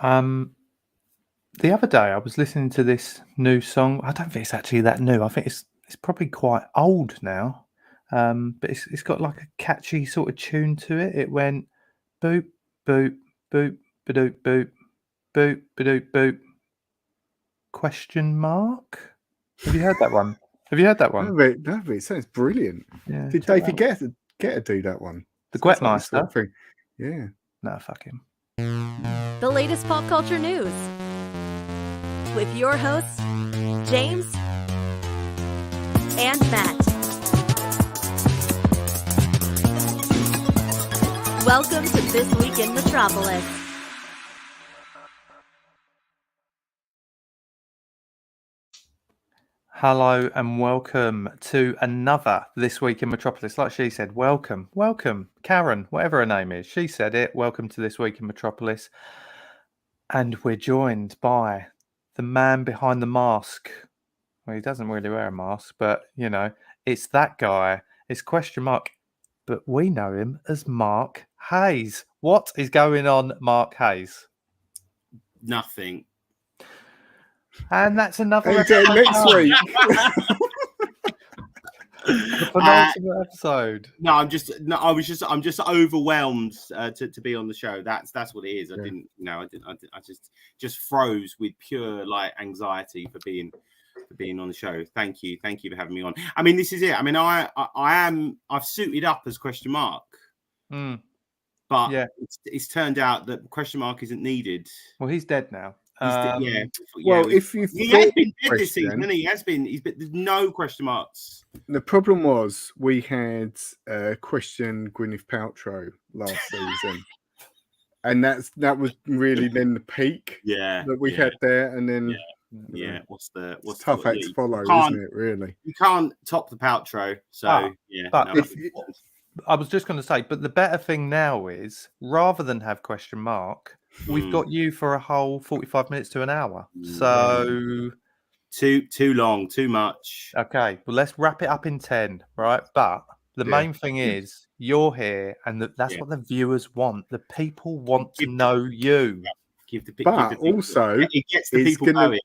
The other day I was listening to this new song. I don't think it's actually that new. I think it's probably quite old now. But it's got like a catchy sort of tune to it. It went boop boop boop badoop boop boop badoop boop question mark. Have you heard that one? Have you heard that one? No, it sounds brilliant. Yeah. Did David get to do that one? The Gwetmeister? Sort of thing. Yeah. No, fuck him. The latest pop culture news with your hosts, James and Matt. Welcome to This Week in Metropolis. Hello and welcome to another This Week in Metropolis. Like she said, welcome, Karen, whatever her name is. She said it. Welcome to This Week in Metropolis. And we're joined by the man behind the mask. Well, he doesn't really wear a mask, but, you know, it's that guy. It's question mark. But we know him as Mark Hayes. What is going on, Mark Hayes? Nothing. And that's another episode next week. The penultimate episode. No, I'm just overwhelmed to be on the show. That's what it is. I just froze with pure like anxiety for being on the show. Thank you for having me on. I mean, this is it. I mean, I've suited up as question mark. But yeah, it's turned out that question mark isn't needed. Well, he's dead now. Well, if you he has been dead this season, hasn't he? There's no question marks. The problem was we had question Gwyneth Paltrow last season, and that was really then the peak. That we had there, and then what's tough act to follow, isn't it? Really, you can't top the Paltrow. So I was just going to say, but the better thing now is rather than have question mark. We've got you for a whole 45 minutes to an hour. So too long, too much. Okay, well, let's wrap it up in 10, right? But the main thing is you're here, and that's what the viewers want. The people want to know you. Also, it gets the people going.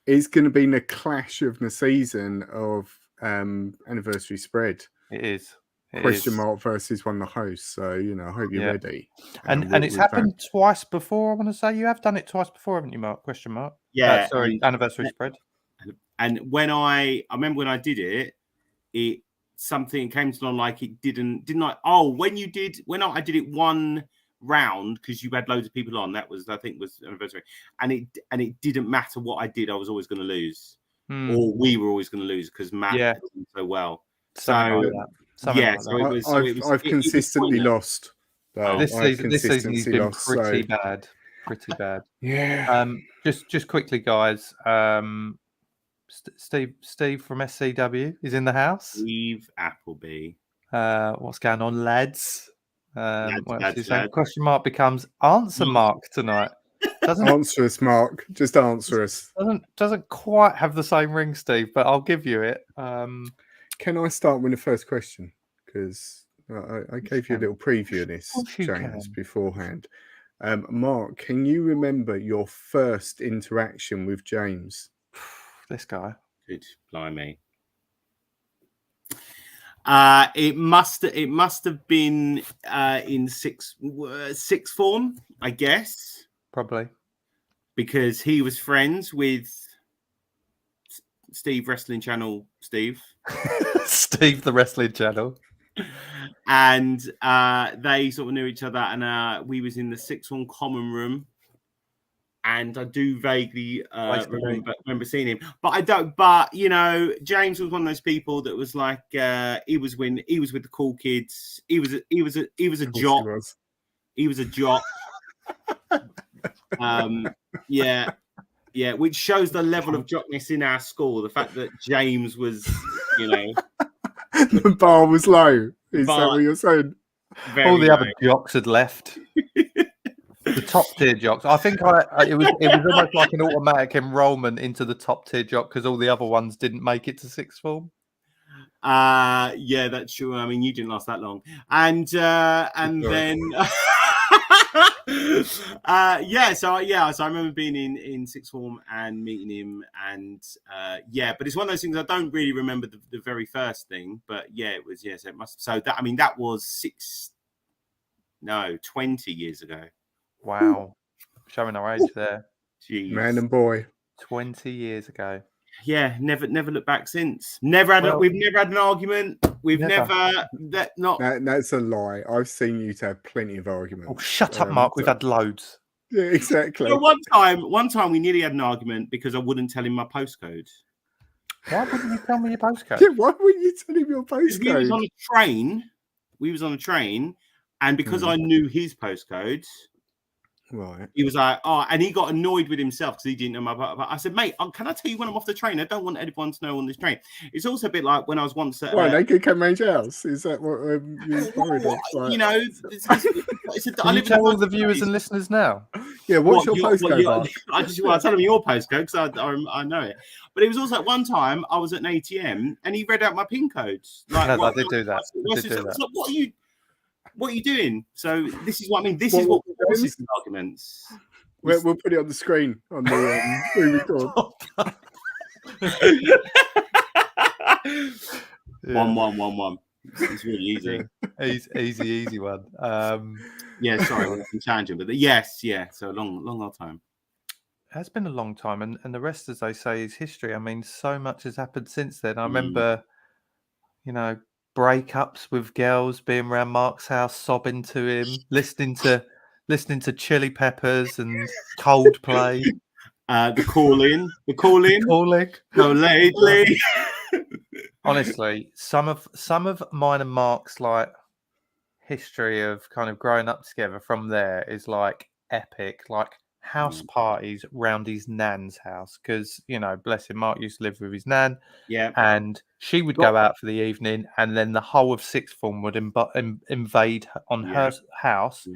It's going to be the clash of the season of anniversary spread. It is. Question mark versus one of the hosts, so I hope you're ready. And it's happened twice before. I want to say you have done it twice before, haven't you, Mark? Question mark. Yeah. Anniversary spread. And when I remember when I did it, something came to on like it didn't I? Oh, when I did it one round because you had loads of people on. That was anniversary, and it didn't matter what I did. I was always going to lose, or we were always going to lose because Matt had done so well. I've consistently lost. This season he's been pretty bad. Yeah. Just quickly, guys. Steve from SCW is in the house. Steve Appleby. What's going on, lads? Lads. Question mark becomes answer mark tonight. Answer us, Mark. Just answer us. Doesn't quite have the same ring, Steve, but I'll give you it. Can I start with the first question? Because I gave you a little preview of this, James, beforehand. Mark, can you remember your first interaction with James? This guy. Good, blimey. It must have been in sixth form, I guess. Probably. Because he was friends with Steve Wrestling Channel, Steve. Steve the Wrestling Channel. And they sort of knew each other, and we was in the sixth form common room. And I do vaguely remember seeing him, but I don't. But James was one of those people that was like he was with the cool kids. He was a jock. He was a jock. Yeah, which shows the level of jockness in our school. The fact that James was, the bar was low. Is that what you're saying? All the other jocks had left. The top tier jocks. I think it was almost like an automatic enrollment into the top tier jock because all the other ones didn't make it to sixth form. Yeah, that's true. I mean, you didn't last that long, and then So I remember being in sixth form and meeting him, and but it's one of those things I don't really remember the very first thing, but it was so it must. So that was 20 years ago. Wow, showing our age there. Jeez. Man and boy. 20 years ago. Yeah, never looked back since. We've never had an argument. We've never That's a lie. I've seen you to have plenty of arguments. Oh, shut up, Mark. We've had loads. Yeah, exactly. So one time we nearly had an argument because I wouldn't tell him my postcode. Why wouldn't you tell me your postcode? Yeah, why wouldn't you tell him your postcode? We was on a train, and because I knew his postcode, right, he was like, and he got annoyed with himself because he didn't know my. I said, mate, can I tell you when I'm off the train? I don't want anyone to know on this train. It's also a bit like when I was once at. They could come round your house. Is that what you're worried of? Like... You know, Can you tell all the viewers and listeners now? Yeah, what's your postcode? I'll tell him your postcode because I know it. But it was also one time I was at an ATM and he read out my PIN codes. I did do that. Like, what are you doing? So this is what I mean. This is what causes arguments. We'll put it on the screen on the re-record. 1-1-1-1. It's really easy. Easy one. Sorry, we're challenging, but so a long time. It has been a long time, and the rest, as they say, is history. I mean, so much has happened since then. I remember, breakups with girls, being around Mark's house, sobbing to him, listening to Chili Peppers and Coldplay. The calling. So lately. Honestly, some of mine and Mark's like history of kind of growing up together from there is like epic, like house parties round his nan's house, because bless him, Mark used to live with his nan, and she would go out for the evening, and then the whole of sixth form would invade on her house.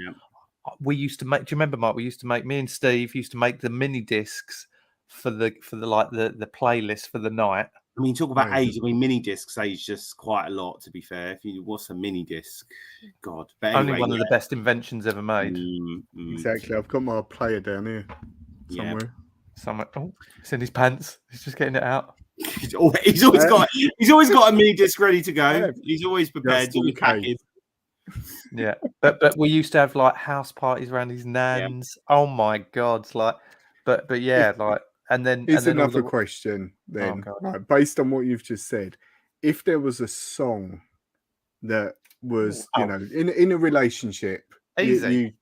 We used to make, do you remember, Mark? We used to make, me and Steve used to make the mini discs for the playlist for the night. I mean, talk about age. I mean, mini discs age just quite a lot, to be fair. What's a mini disc? God. But anyway, only one of the best inventions ever made. Exactly. I've got my player down here somewhere. Oh, it's in his pants. He's just getting it out. He's always got a mini disc ready to go. Yeah. He's always prepared to be packaged. Yeah, but we used to have like house parties around his nan's. Yeah. Oh my God! But yeah, like, and then here's another question. Then, based on what you've just said, if there was a song that was, in a relationship, you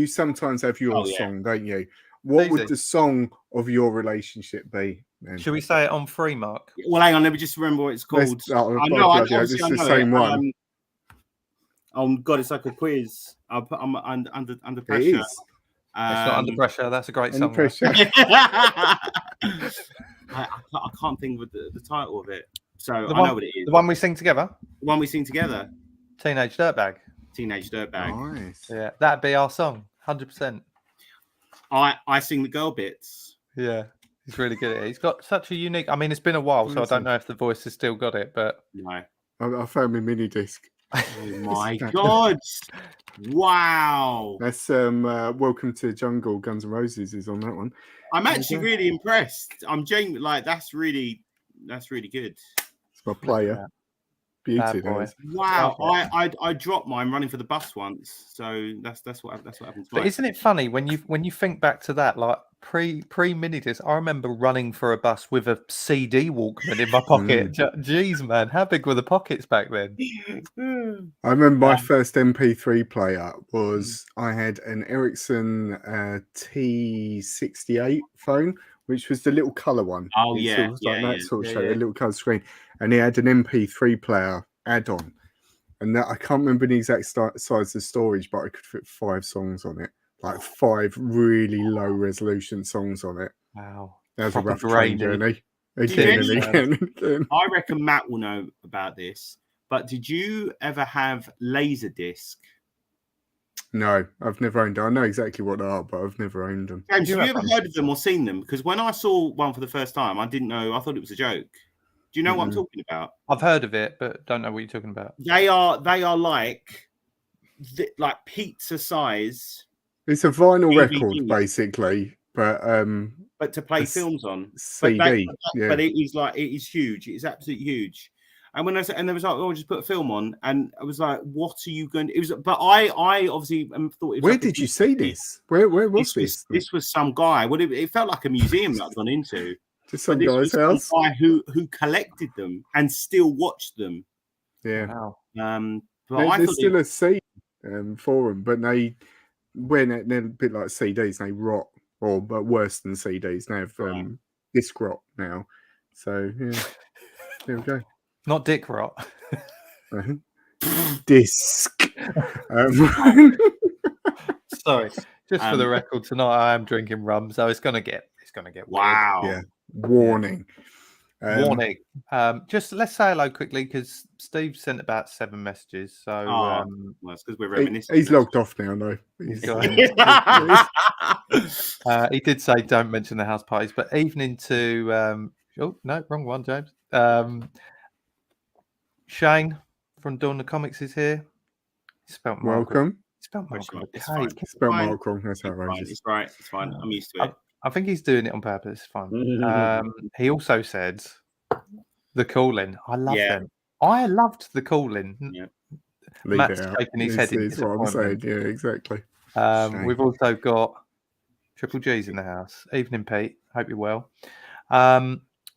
sometimes have your song, don't you? What would the song of your relationship be? Then? Should we say it on free, Mark? Well, hang on. Let me just remember what it's called. It's the same one. Oh God, it's like a quiz. I'm under pressure. It is. It's not Under Pressure. That's a great song. I can't think of the title of it. So I know what it is. The one we sing together. The one we sing together. Teenage Dirtbag. Nice. Yeah, that'd be our song. 100%. I sing the girl bits. Yeah, he's really good at it. He's got such a unique. I mean, it's been a while, so I don't know if the voice has still got it, but no. I found my mini disc. Oh my God! Wow. That's Welcome to Jungle. Guns N' Roses is on that one. I'm actually really impressed. I'm genuinely like that's really good. It's my player. Beauty. Wow. I dropped mine running for the bus once, so that's what happens. But isn't it funny when you think back to that, like pre mini disc? I remember running for a bus with a CD Walkman in my pocket. Jeez, man, how big were the pockets back then? I remember my first MP3 player was I had an Ericsson T68 phone, which was the little colour one. Oh, Sort of show, a little colour screen. And it had an MP3 player add-on. And that I can't remember the exact size of the storage, but I could fit 5 songs on it. Like 5 really low resolution songs on it. Wow. That was a rough train journey. Again. I reckon Matt will know about this. But did you ever have Laserdisc? No, I've never owned them. I know exactly what they are, but I've never owned them. James, have you ever heard of them or seen them? Because when I saw one for the first time, I didn't know. I thought it was a joke. Do you know what I'm talking about? I've heard of it, but don't know what you're talking about. They are like pizza size It's a vinyl record, DVD. basically, but to play a films on. CD. But it is huge. It's absolutely huge. And when I said, and there was like, oh, just put a film on, and I was like, what are you going to? It was, but I obviously thought. It was Where like did you see this? Where was this? This was some guy. Well, it felt like a museum that I'd gone into. Just some guy's house. Some guy who collected them and still watched them. Yeah. Wow. But there's still a scene for them, but they're a bit like CDs. They rot, but worse than CDs. They have disc rot now. So yeah, there we go. Not dick rot. Disc. Sorry, just for the record, tonight I am drinking rum, so it's gonna get wow. Yeah. Warning. Warning. Just let's say hello quickly because Steve sent about 7 messages. So well, it's because we're reminiscing. He's logged off now, though. He did say don't mention the house parties, but evening to oh no, wrong one, James. Shane from Dawn the Comics is here. Spelt welcome. Spelt Mark with a K. Spelt Mark wrong. That's outrageous. It's right. It's fine. I'm used to it. I think he's doing it on purpose. It's fine. He also said the Calling. I love them. I loved the Calling. Yeah. Matt's shaking his head. Is what I'm saying. Yeah, exactly. We've also got Triple G's in the house. Evening, Pete. Hope you're well.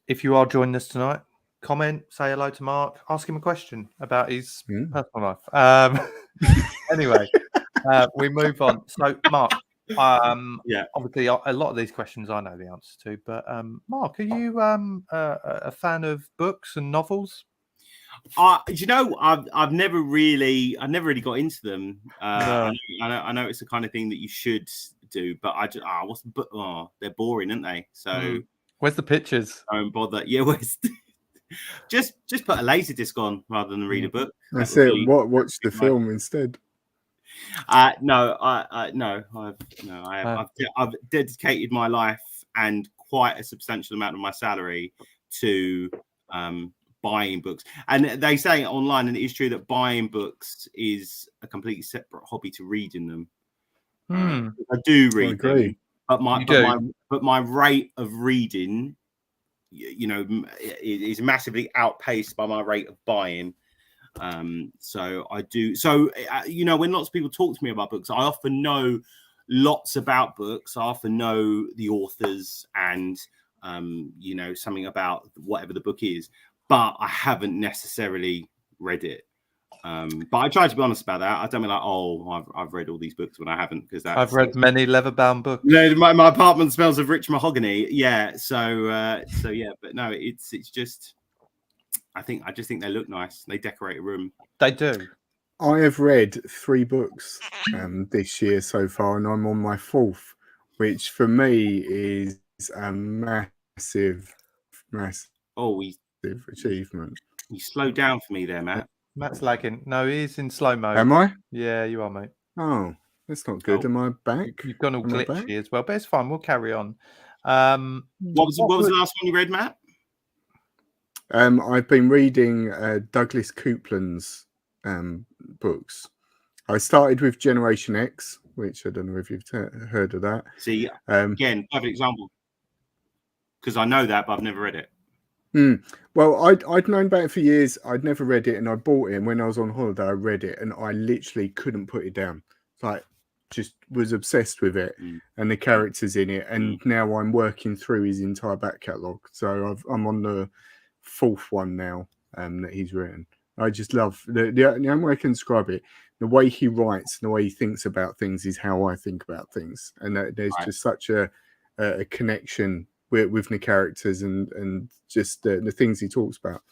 If you are joining us tonight, comment, say hello to Mark, ask him a question about his personal life. Anyway, we move on. So, Mark, obviously, a lot of these questions I know the answer to, but Mark, are you a fan of books and novels? You know, I've never really got into them. I know it's the kind of thing that you should do, but they're boring, aren't they? So where's the pictures? Don't bother. Yeah, just put a laser disc on rather than read a book. That's it. Watch the film instead. I've dedicated my life and quite a substantial amount of my salary to buying books. And they say online, and it is true, that buying books is a completely separate hobby to reading them. I do read them, but my rate of reading, is massively outpaced by my rate of buying. So I do. So when lots of people talk to me about books, I often know lots about books. I often know the authors and something about whatever the book is, but I haven't necessarily read it. But I try to be honest about that. I don't mean like, I've read all these books when I haven't, because I've read many leather-bound books. No, my apartment smells of rich mahogany. Yeah, so yeah, but no, it's just. I just think they look nice. They decorate a room. They do. I have read 3 books this year so far, and I'm on my 4th, which for me is a massive achievement. You slowed down for me there, Matt. Matt's lagging. No, he's in slow mo. Am I? Yeah, you are, mate. Oh, that's not good. Am I back? You've gone all glitchy as well, but it's fine. We'll carry on. What was the last one you read, Matt? I've been reading Douglas Coupland's books. I started with Generation X, which I don't know if you've heard of that. See, again, perfect example. Because I know that, but I've never read it. Well, I'd known about it for years. I'd never read it, and I bought it. And when I was on holiday, I read it, and I literally couldn't put it down. Like, just was obsessed with it and the characters in it. And now I'm working through his entire back catalogue. So I'm on the 4th one now that he's written. I just love the only way I can describe it. The way he writes and the way he thinks about things is how I think about things, and there's just such a connection with the characters and just the things he talks about.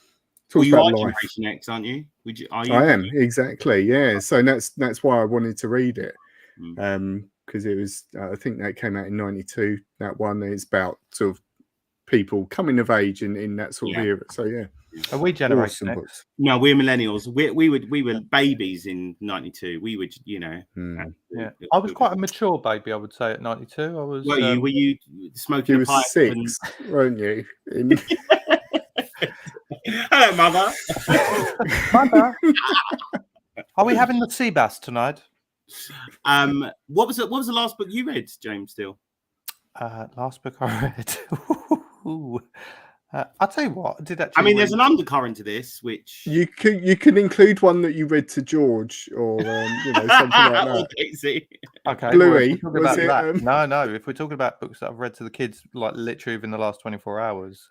You are Generation X, aren't you? I am, exactly. Yeah. So that's why I wanted to read it, because it was I think that came out in '92. That one is about sort of people coming of age in that sort of era. So yeah. Are we Generation X? No, we're millennials. We were babies in '92. We were, Yeah, I was quite a mature baby, I would say, at '92. I was. Were you smoking? You were 6, weren't you? Hello, mother. Mother. Are we having the sea bass tonight? What was the last book you read, James? Still, last book I read. I'll tell you what. I did actually. I mean, there's an undercurrent to this, which you can include one that you read to George, or something like that. Daisy. Okay, Bluey, well, was it? No. If we're talking about books that I've read to the kids, like literally within the last 24 hours,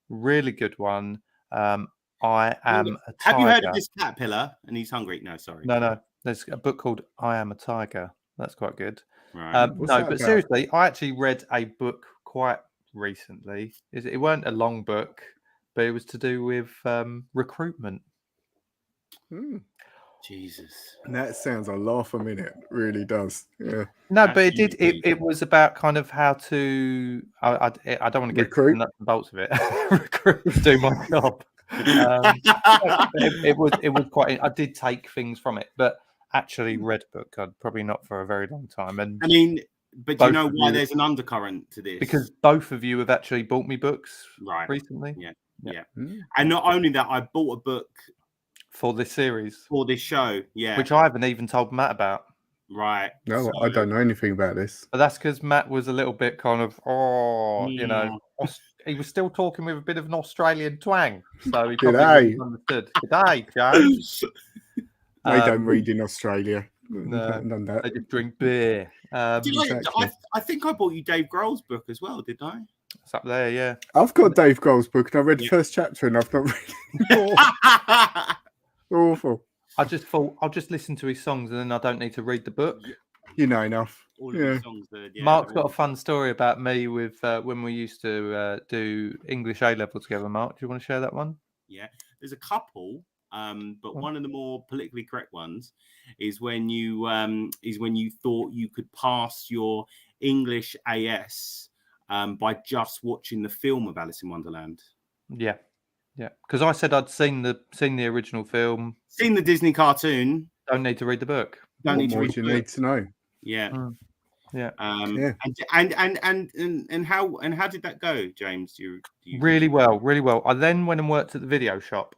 really good one. I Am a Tiger. Have you heard of this caterpillar? And he's hungry. No, sorry. No. There's a book called I Am a Tiger. That's quite good. Right. No, but seriously, I actually read a book quite recently. It weren't a long book, but it was to do with recruitment. Jesus, that sounds a laugh a minute. Really does. Yeah. No, but it did. It was about kind of how to. I don't want to get the nuts and bolts of it. Do my job. It was quite. I did take things from it, but actually read book. I'd probably not for a very long time. And I mean, but do you know why there's an undercurrent to this? Because both of you have actually bought me books recently. Yeah. And not only that, I bought a book for this series, for this show, which I haven't even told Matt about. Right. No, I don't know anything about this. But that's because Matt was a little bit kind of, he was still talking with a bit of an Australian twang, so he probably understood. G'day, James. They don't read in Australia. No, they just drink beer. I think I bought you Dave Grohl's book as well, didn't I? It's up there, yeah. I've got Dave Grohl's book, and I read the first chapter, and I've not read it. Awful. I just thought I'll just listen to his songs, and then I don't need to read the book. You know enough. All of his songs. Mark's got a fun story about me with when we used to do English A level together. Mark, do you want to share that one? Yeah, there's a couple. But one of the more politically correct ones is when you thought you could pass your English AS by just watching the film of Alice in Wonderland. Yeah, because I said I'd seen the original film, seen the Disney cartoon. Don't need to read the book. What more do you need to know? Yeah. Yeah. And how did that go, James? Do you really well. I then went and worked at the video shop.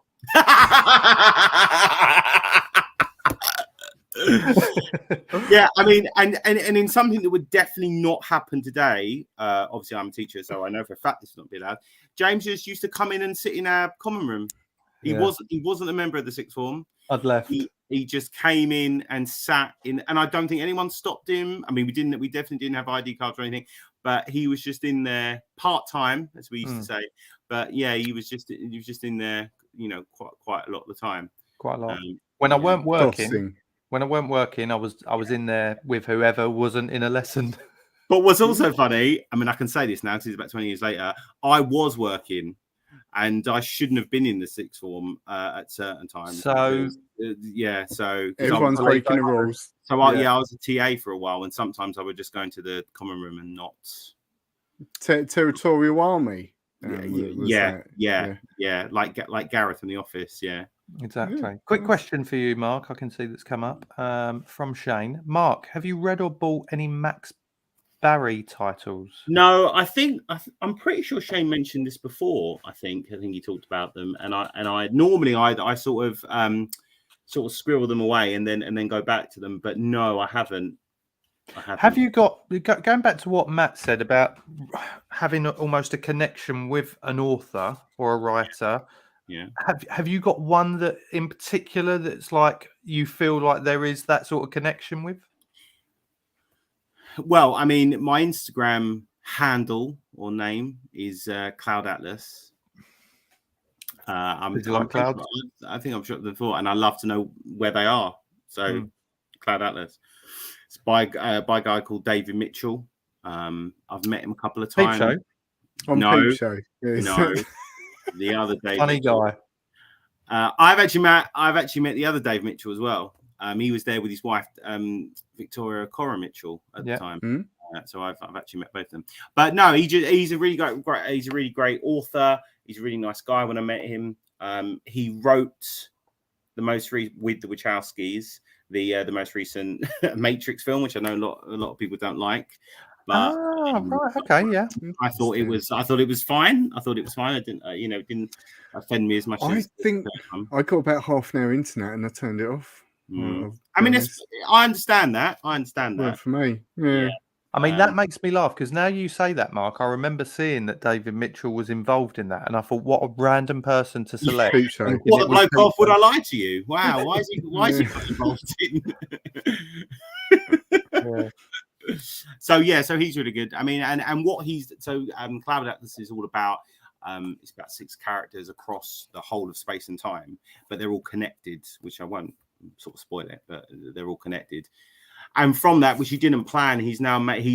Yeah, I mean, and in something that would definitely not happen today. Obviously, I'm a teacher, so I know for a fact this would not be allowed. James just used to come in and sit in our common room. He wasn't a member of the sixth form. I'd left. He just came in and sat in, and I don't think anyone stopped him. I mean, we definitely didn't have ID cards or anything, but he was just in there part time, as we used to say. But yeah, he was just in there, quite a lot of the time. Quite a lot. When I weren't working, I was in there with whoever wasn't in a lesson. But what's also funny, I mean, I can say this now because it's about 20 years later. I was working, and I shouldn't have been in the sixth form at certain times. So so everyone's breaking the rules. So I was a TA for a while, and sometimes I would just go into the common room and not. Territorial Army. Like Gareth in The Office. Yeah, exactly. Yeah. Quick question for you, Mark. I can see that's come up from Shane. Mark, have you read or bought any Max Barry titles? No, I'm pretty sure Shane mentioned this before. I think he talked about them, and I normally sort of squirrel them away and then go back to them, but no, I haven't. Have you got going back to what Matt said about having almost a connection with an author or a writer? Yeah. Have you got one that in particular that's like you feel like there is that sort of connection with? Well, I mean, my Instagram handle or name is Cloud Atlas. I think I've shot them before, and I love to know where they are. So, Cloud Atlas. It's by a guy called David Mitchell. I've met him a couple of times. Peep Show? Peep Show. Yes. No, the other Dave. Funny guy. I've actually met the other Dave Mitchell as well. He was there with his wife, Victoria Cora Mitchell, at the time. Mm-hmm. So I've actually met both of them. But no, he's a really great author. He's a really nice guy. When I met him, he wrote the most with the Wachowskis, the most recent Matrix film, which I know a lot of people don't like. But right, okay, yeah. I thought it was fine. It didn't offend me as much. I think I got about half an hour into that and I turned it off. I mean, I understand that. Well, for me, yeah. I mean, that makes me laugh because now you say that, Mark, I remember seeing that David Mitchell was involved in that, and I thought, what a random person to select. What a bloke off! Would I lie to you? Wow, why is he got involved in? So he's really good. I mean, and what he's Cloud Atlas is all about. It's about 6 characters across the whole of space and time, but they're all connected, which I won't sort of spoil it, but they're all connected. And from that, which he didn't plan, he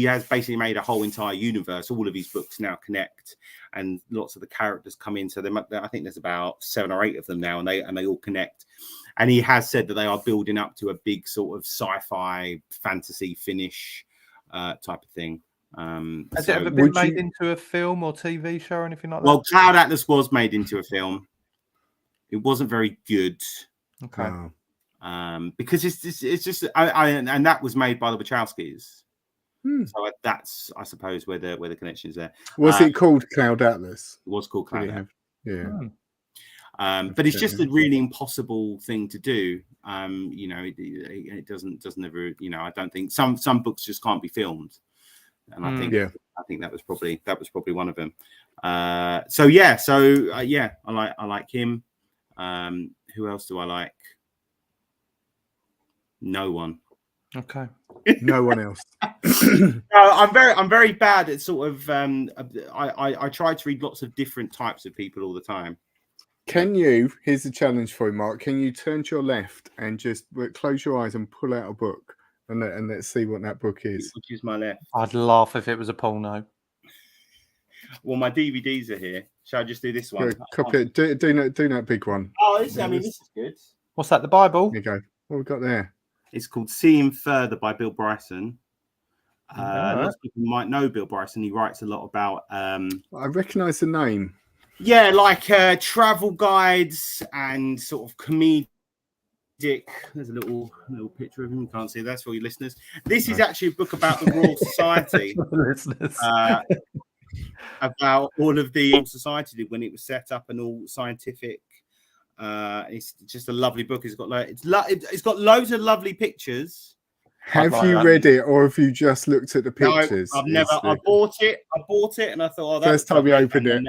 has basically made a whole entire universe. All of his books now connect, and lots of the characters come in. So I think there's about 7 or 8 of them now, and they all connect. And he has said that they are building up to a big sort of sci-fi fantasy finish type of thing. Has it ever been made into a film or TV show or anything like that? Well, Cloud Atlas was made into a film. It wasn't very good. Okay. Because it's just and that was made by the Wachowskis. So that's, I suppose, where the connection is there. Was it called Cloud Atlas? It was called Cloud Atlas. Yeah. But it's just a really impossible thing to do. It doesn't ever. I don't think some books just can't be filmed, and I think that was probably one of them. I like him. Who else do I like? No one. Okay. No one else. No, I'm very bad at sort of. I try to read lots of different types of people all the time. Here's a challenge for you, Mark. Can you turn to your left and just close your eyes and pull out a book and let's see what that book is? Which is my left. I'd laugh if it was a porno. Well, my DVDs are here. Shall I just do this one? Yeah, copy it. Do that big one. Oh, this is good. What's that? The Bible? There you go. What we got there? It's called Seeing Further by Bill Bryson. Lots of people might know Bill Bryson. He writes a lot about. I recognise the name. Yeah, like travel guides and sort of comedic. There's a little picture of him. You can't see. That's for your listeners. This is actually a book about the Royal Society. Listeners. About all of the Royal Society when it was set up and all scientific. It's just a lovely book. It's got it's got loads of lovely pictures. Have you read it, or have you just looked at the pictures? No, I've never. I bought it, and I thought, first time you opened it.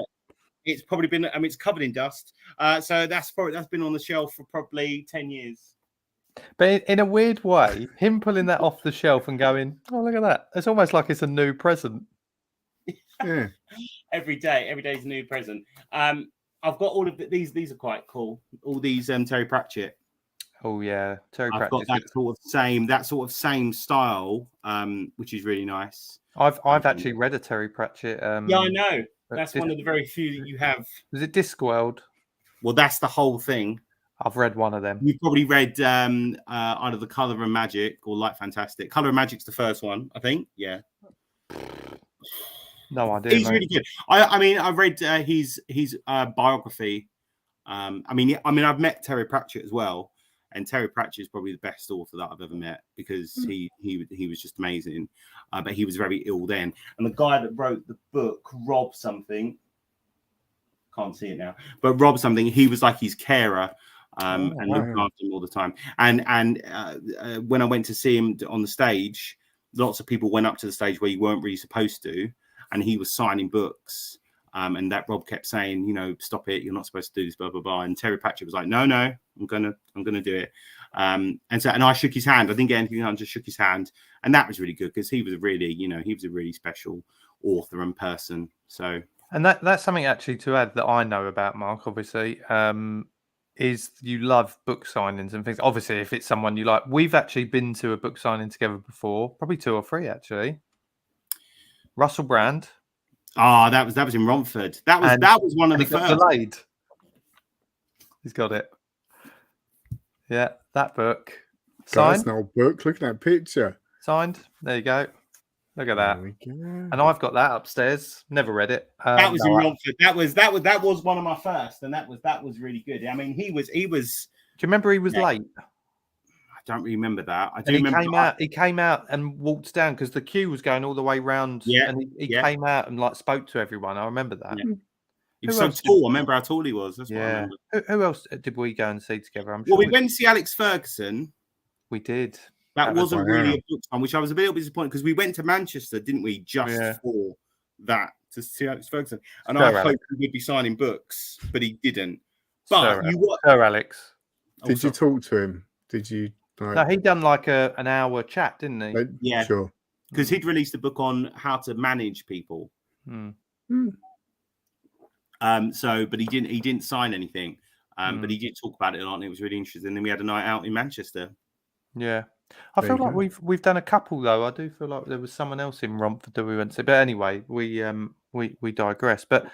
It's probably been. I mean, it's covered in dust. So that's been on the shelf for probably 10 years. But in a weird way, him pulling that off the shelf and going, "Oh, look at that!" It's almost like it's a new present. Yeah. Every day's a new present. I've got all of these. These are quite cool. All these Terry Pratchett. Oh yeah, Terry Pratchett. I've got that sort of same style, which is really nice. I've actually read a Terry Pratchett. Yeah, I know. That's one of the very few that you have. Was it Discworld? Well, that's the whole thing. I've read one of them. You've probably read either The Colour and Magic or Light Fantastic. Colour and Magic's the first one, I think. Yeah. No idea. He's really good. I mean, I've read his biography. I've met Terry Pratchett as well, and Terry Pratchett is probably the best author that I've ever met because he was just amazing. But he was very ill then, and the guy that wrote the book, Rob something, can't see it now, but Rob something, he was like his carer. And looked after him all the time. And when I went to see him on the stage, lots of people went up to the stage where you weren't really supposed to, and he was signing books. And that Rob kept saying, stop it, you're not supposed to do this, blah blah blah. And Terry Pratchett was like, no, I'm gonna do it. And I shook his hand. I didn't get anything. I just shook his hand, and that was really good because he was a really special author and person. So, and that's something actually to add that I know about Mark, obviously. Is you love book signings and things. Obviously, if it's someone you like, we've actually been to a book signing together before, probably 2 or 3 actually. Russell Brand. That was in Romford. That was one of the first. Delayed. He's got it. Yeah, that book. Signed. That's an old book. Look at that picture. Signed. There you go. Look at that. And I've got that upstairs. Never read it. That was in Romford. That was one of my first, and that was really good. I mean, he was. Do you remember he was late? I don't remember that. I do remember. He came out and walked down because the queue was going all the way round. Yeah, and he came out and spoke to everyone. I remember that. Yeah. He was so tall. I remember how tall he was. That's what I remember. Who else did we go and see together? We went to see Alex Ferguson. We did. That wasn't really a book one, which I was a little bit disappointed because we went to Manchester, didn't we, just for that to see Alex Ferguson. And I hoped he would be signing books, but he didn't. But Sir Alex. Did you talk to him? Did you? No, he done like an hour chat, didn't he? Yeah, sure. Because he'd released a book on how to manage people. So, but he didn't sign anything. But he did talk about it a lot, and it was really interesting. And then we had a night out in Manchester. Yeah, I feel like we've done a couple though. I do feel like there was someone else in Romford that we went to. But anyway, we digress. But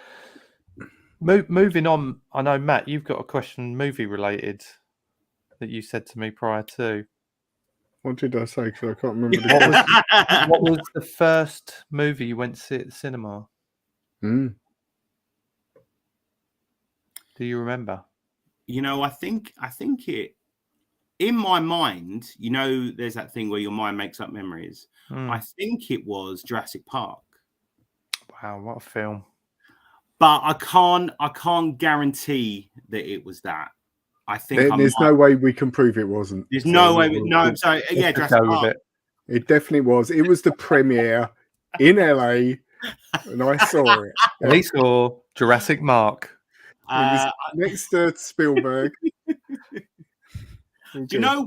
moving on, I know Matt, you've got a question movie related that you said to me prior to. What did I say? Because I can't remember. What was the first movie you went to see at the cinema? Do you remember? You know, I think it. In my mind, you know, there's that thing where your mind makes up memories. I think it was Jurassic Park. Wow, what a film! But I can't guarantee that it was that. I think there's no way we can prove it wasn't. There's no way. No, so yeah, Jurassic Park. It definitely was. It was the premiere in LA, and I saw it. And he saw Jurassic Mark. It was next to Spielberg. Do you know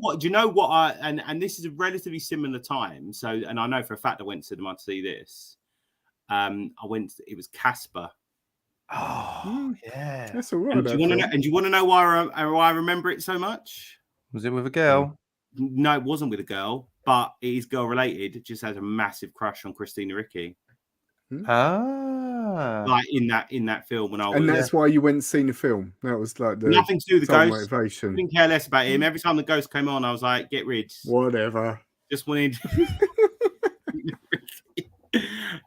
what? And this is a relatively similar time. So, and I know for a fact I went to cinema to see this. It was Casper. Oh, yeah. That's all right. And do you want to know why I remember it so much? Was it with a girl? No, it wasn't with a girl, but it is girl related. It just has a massive crush on Christina Ricci. Like in that film when I was. And that's why you went and seen the film. That was like nothing to do with the ghost. Motivation. I didn't care less about him. Every time the ghost came on, I was like, "Get rid." Whatever. Just wanted.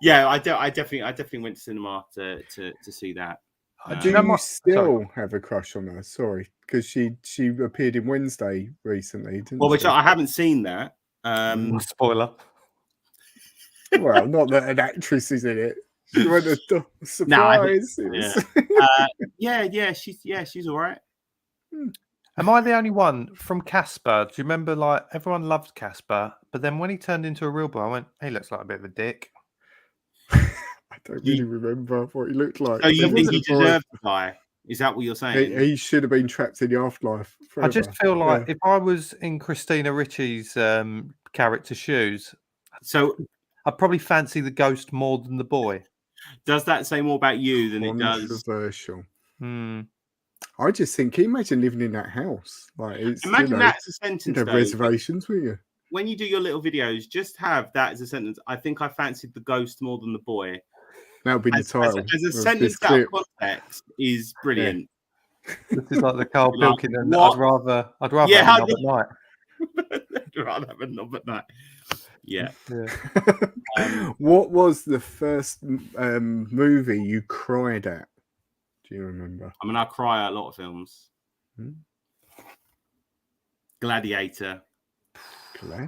Yeah, I definitely went to cinema to see that. Do you still have a crush on her? Sorry, because she appeared in Wednesday recently, didn't she? Which I haven't seen that. Spoiler. Well, not that an actress is in it. She went a surprise. She's all right. Am I the only one from Casper? Do you remember, like, everyone loved Casper, but then when he turned into a real boy, I went, he looks like a bit of a dick. I don't really remember what he looked like. So you think he deserved to die? Is that what you're saying? He should have been trapped in the afterlife forever. I just feel like if I was in Christina Ricci's character shoes, so I'd probably fancy the ghost more than the boy. Does that say more about you than it does? Controversial. I just think, can you imagine living in that house? Like, imagine that as a sentence. You'd have reservations, wouldn't you? When you do your little videos, just have that as a sentence. I think I fancied the ghost more than the boy. That would be the title. As a sentence out of context is brilliant. Yeah. This is like the Carl Pilkington. I'd rather have a knob at night. I'd rather have a knob at night. Yeah. What was the first movie you cried at? Do you remember? I mean, I cry at a lot of films. Gladiator. Wow.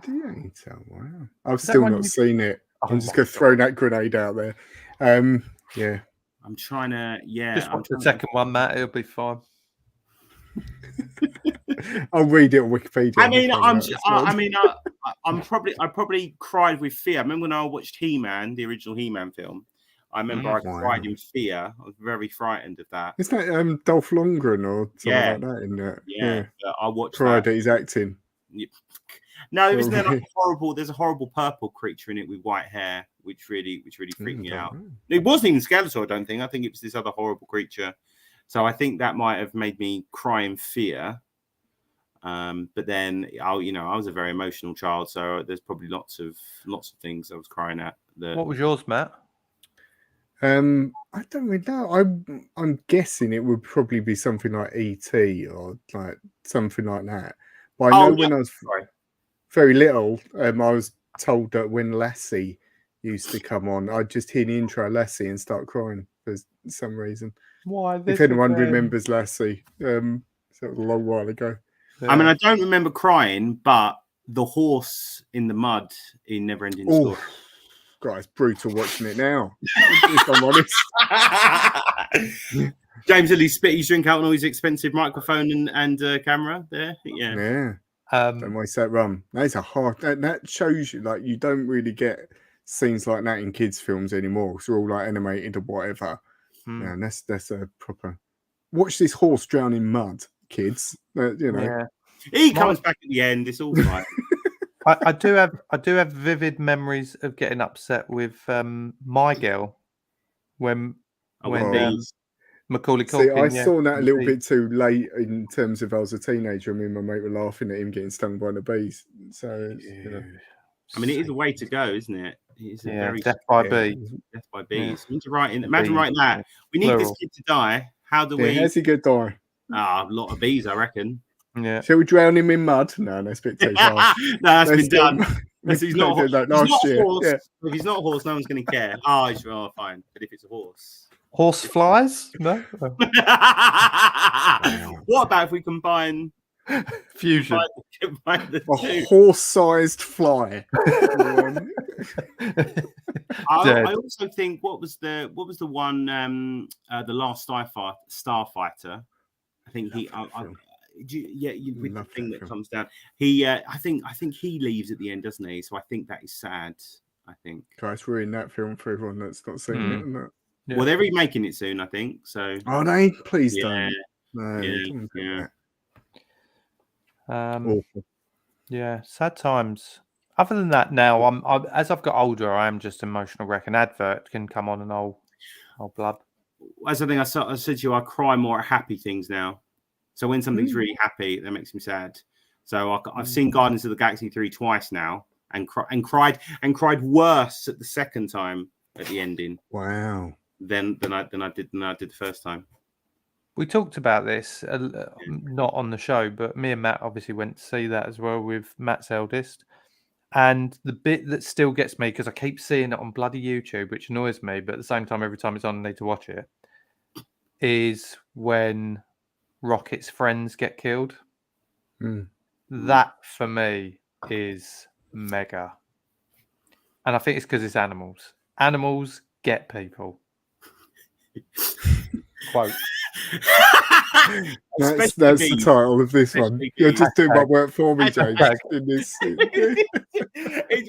I've still not seen it. I'm just going to throw that grenade out there. Yeah. I'm trying to. Yeah. Just watch the second one, Matt. It'll be fine. I'll read it on Wikipedia. I probably cried with fear. I remember when I watched He-Man, the original He-Man film. I remember I cried in fear. I was very frightened of that. Isn't that Dolph Lundgren or something like that? In that? Yeah. I watched. Cried at his acting. No, isn't there like horrible? There's a horrible purple creature in it with white hair, which really freaked me out. It wasn't even Skeletor, I don't think. I think it was this other horrible creature. So I think that might have made me cry in fear. But then I was a very emotional child, so there's probably lots of things I was crying at. What was yours, Matt? I don't really know. I'm guessing it would probably be something like E.T. or like something like that. But I know when I was very little, I was told that when Lassie used to come on, I'd just hear the intro Lassie and start crying for some reason. Why? If anyone remembers Lassie, so it was a long while ago. Yeah. I mean, I don't remember crying, but the horse in the mud in Neverending Story. God, it's brutal watching it now. If I'm honest. James, did he spit his drink out on all his expensive microphone and camera there? Yeah. Don't waste that rum. That's a hard. That shows you like you don't really get scenes like that in kids' films anymore. Because they're all like animated or whatever. Yeah, and that's a proper. Watch this horse drown in mud, kids. You know. Yeah. He comes back at the end. It's all right. I do have vivid memories of getting upset with My Girl when Macaulay Culkin. See, I saw that a little bit too late in terms of I was a teenager. I mean, my mate were laughing at him getting stung by the bees. So, you know. I mean, it is a way to go, isn't it? It's a very death by bees. Death by bees. Imagine writing that. We need this kid to die. How do we? How's he going to die? A lot of bees, I reckon. Yeah. Shall we drown him in mud? No, that's a bit too far. No, that's been done. He's not a horse. Yeah. If he's not a horse, no one's going to care. Oh, fine. But if it's a horse. Horse flies? No. What about if we combine fusion? Combine the a horse-sized fly. I also think what was the one the last Starfighter. I think he. With the thing that comes down. He. I think he leaves at the end, doesn't he? So I think that is sad. I think. Guys, ruin that film for everyone that's not seen it. Isn't it? Yeah. Well, they're remaking it soon, I think. So. Are they? Please don't. No. Yeah. Awful. Yeah, sad times. Other than that, now as I've got older, I am just emotional wreck. An advert can come on and I'll blub. As I think I said to you, I cry more at happy things now. So when something's really happy, that makes me sad. So I've seen Guardians of the Galaxy 3 twice now, and cried worse at the second time at the ending. Wow. Than I did the first time. We talked about this not on the show, but me and Matt obviously went to see that as well with Matt's eldest. And the bit that still gets me, because I keep seeing it on bloody YouTube, which annoys me, but at the same time, every time it's on, I need to watch it, is when Rocket's friends get killed. That, for me, is mega. And I think it's because it's animals. Animals get people. Quote. That's the title of this one. You're just doing my work for me, James. It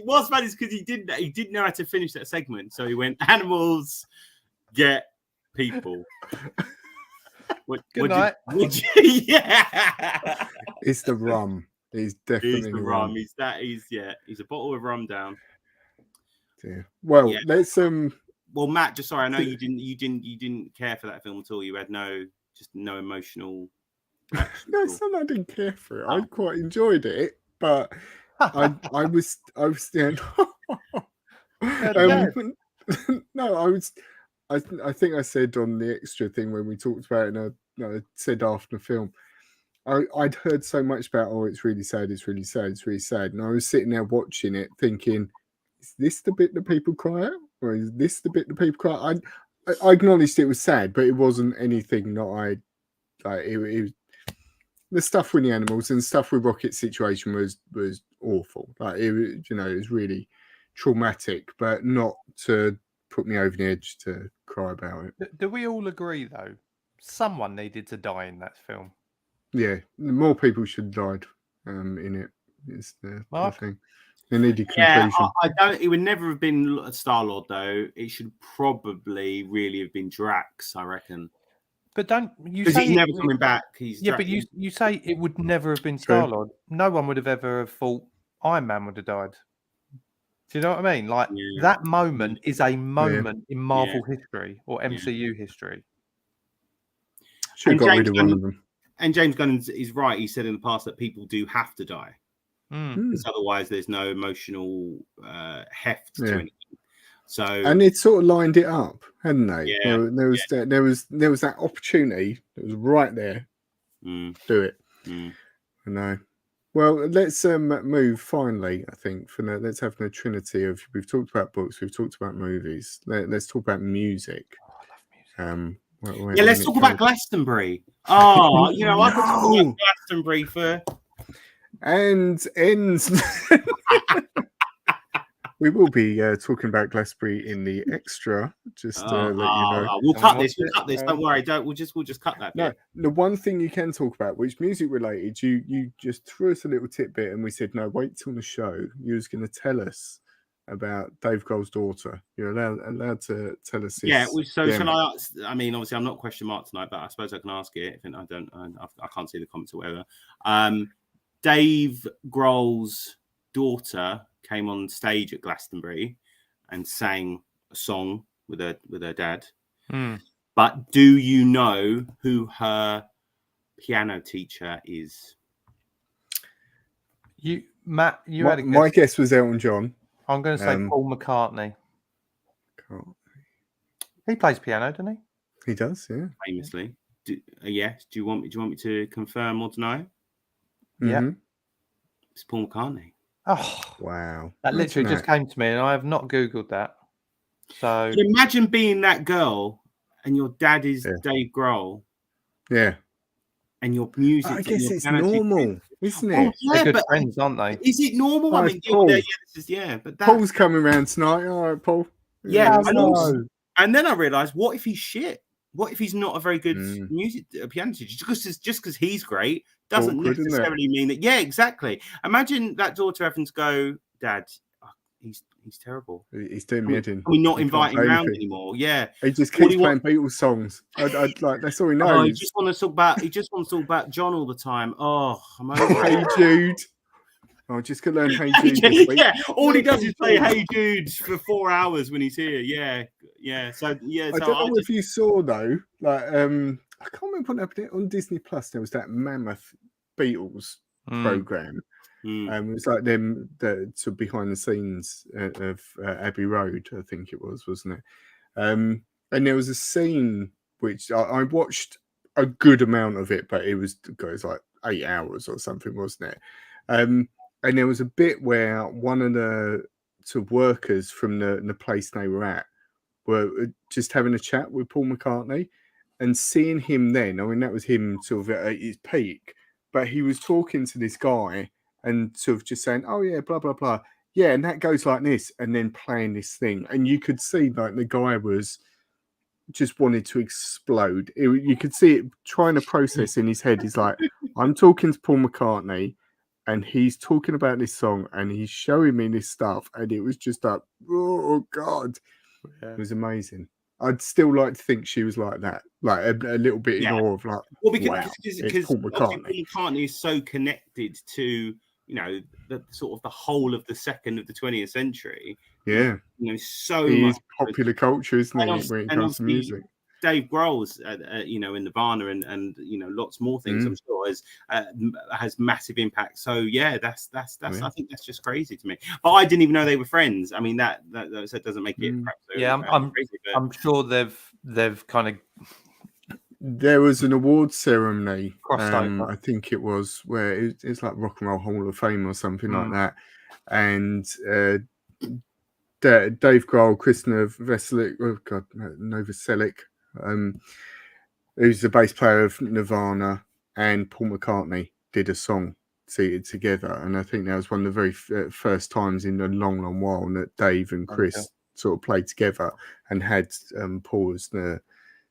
was funny because he didn't know how to finish that segment, so he went animals get people. Good night. Yeah, it's the rum. He's definitely the rum. He's a bottle of rum down. Yeah. Well, let's Well, Matt, just sorry, I know you didn't care for that film at all. You had no emotional. No, it's not. I didn't care for it. I quite enjoyed it, but I was no, I think I said on the extra thing when we talked about it, and I said after the film, I'd heard so much about, it's really sad, it's really sad, it's really sad, and I was sitting there watching it, thinking, is this the bit that people cry at? Or is this the bit that people cry? I acknowledged it was sad, but it wasn't anything that I like. It was the stuff with the animals and stuff with Rocket's situation was awful. Like it was really traumatic, but not to put me over the edge to cry about it. Do we all agree though? Someone needed to die in that film. Yeah, more people should have died in it. It's the thing. They needed conclusion. I don't. It would never have been Star-Lord though. It should probably really have been Drax, I reckon. But don't you say he's never coming back? But you say it would never have been Star-Lord. No one would have ever thought Iron Man would have died. Do you know what I mean? Like that moment is a moment in Marvel history or MCU history. Should have got rid of one of them. And James Gunn is right. He said in the past that people do have to die. Because otherwise there's no emotional heft to anything. So and it sort of lined it up, hadn't they? Yeah. There was that opportunity that was right there. Do it. I know. Well, let's move finally. I think let's have a trinity of we've talked about books, we've talked about movies. Let's talk about music. Oh, I love music. Let's talk about Glastonbury. I could talk about Glastonbury for. And ends. We will be talking about Glastonbury in the extra. Just to let you know, we'll cut this. We'll it. cut this. Don't worry. We'll just cut that no, bit. the one thing you can talk about, which music related, you just threw us a little tidbit, and we said no. Wait till the show. You was going to tell us about Dave Grohl's daughter. You're allowed to tell us. This. Yeah. So shall I ask? I mean, obviously, I'm not question mark tonight, but I suppose I can ask it. If I don't, I can't see the comments or whatever. Dave Grohl's daughter came on stage at Glastonbury and sang a song with her dad. But do you know who her piano teacher is? Matt, you my, had a guess. My guess was Elton John. I'm going to say Paul McCartney. He plays piano, doesn't he? He does, yeah. Famously. Yes. Do you want me to confirm or deny? Yeah. It's Paul McCartney. Oh wow! That literally just came to me, and I have not Googled that. So imagine being that girl, and your dad is Dave Grohl. Yeah. And your music. I guess it's normal, isn't it? They're good friends, aren't they? Is it normal? Hi, I mean, Paul. but Paul's coming around tonight. All right, Paul. Yeah, and then I realised, what if he's shit? What if he's not a very good piano teacher? Just because he's great doesn't necessarily mean that. Yeah, exactly. Imagine that daughter having to go, Dad, he's terrible. He's doing me head in. We're not inviting him around anymore. Yeah, he just keeps playing Beatles songs. I'd like that's all he knows. He just wants to talk about John all the time. Oh, I'm over Hey Jude. Oh, just gonna learn Hey Jude. This week. Yeah, all he does is play Hey Jude for 4 hours when he's here. Yeah. So yeah. I don't know if you saw though, like I can't remember what happened on Disney Plus. There was that mammoth Beatles program. It was like them sort of behind the scenes of Abbey Road, I think it was, wasn't it? And there was a scene which I watched a good amount of it, but it was like 8 hours or something, wasn't it? And there was a bit where one of the sort of workers from the place they were at were just having a chat with Paul McCartney, and seeing him then, I mean, that was him sort of at his peak, but he was talking to this guy and sort of just saying, oh yeah, blah, blah, blah. Yeah, and that goes like this, and then playing this thing. And you could see like the guy was just wanted to explode. You could see it trying to process in his head. He's like, I'm talking to Paul McCartney, and he's talking about this song, and he's showing me this stuff. And it was just like, oh God. Yeah. It was amazing. I'd still like to think she was like that, like a little bit in awe of like, because Paul McCartney. Paul McCartney is so connected to, the sort of the whole of the second of the 20th century. Yeah, so he much is popular culture, isn't he, when it comes to music? Dave Grohl's, in Nirvana and lots more things. I'm sure has massive impact. So yeah, that's I think that's just crazy to me. But I didn't even know they were friends. I mean that doesn't make it. I'm sure they've kind of. There was an awards ceremony. I think it was where it's like Rock and Roll Hall of Fame or something like that, and Dave Grohl, Krishna Novoselic, who's the bass player of Nirvana, and Paul McCartney did a song seated together, and I think that was one of the very first times in a long while that Dave and Chris sort of played together and had Paul as the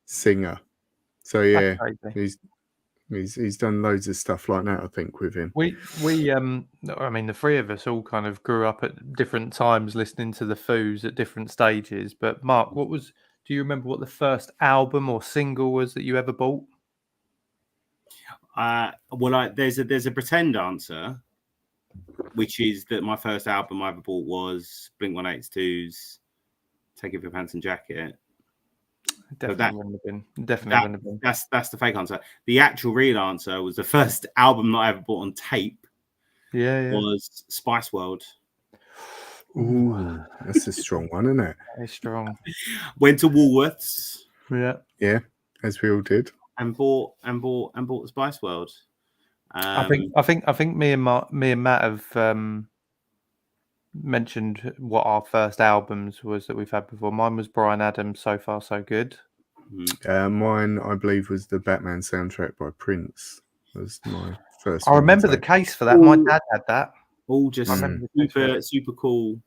singer. So yeah, he's done loads of stuff like that, I think, with him. We I mean, the three of us all kind of grew up at different times listening to the Foos at different stages. But Mark, do you remember what the first album or single was that you ever bought? There's a pretend answer, which is that my first album I ever bought was Blink-182's "Take Off Your Pants and Jacket." Definitely wouldn't have been. That's the fake answer. The actual real answer was the first album that I ever bought on tape. Yeah. Was Spice World. Ooh, that's a strong one, isn't it? Very strong. Went to Woolworths. Yeah, as we all did. And bought the Spice World. I think me and Matt have mentioned what our first albums was that we've had before. Mine was Bryan Adams' So Far So Good. Mine, I believe, was the Batman soundtrack by Prince. Was my first. I remember the case for that. My dad had that. All just super cool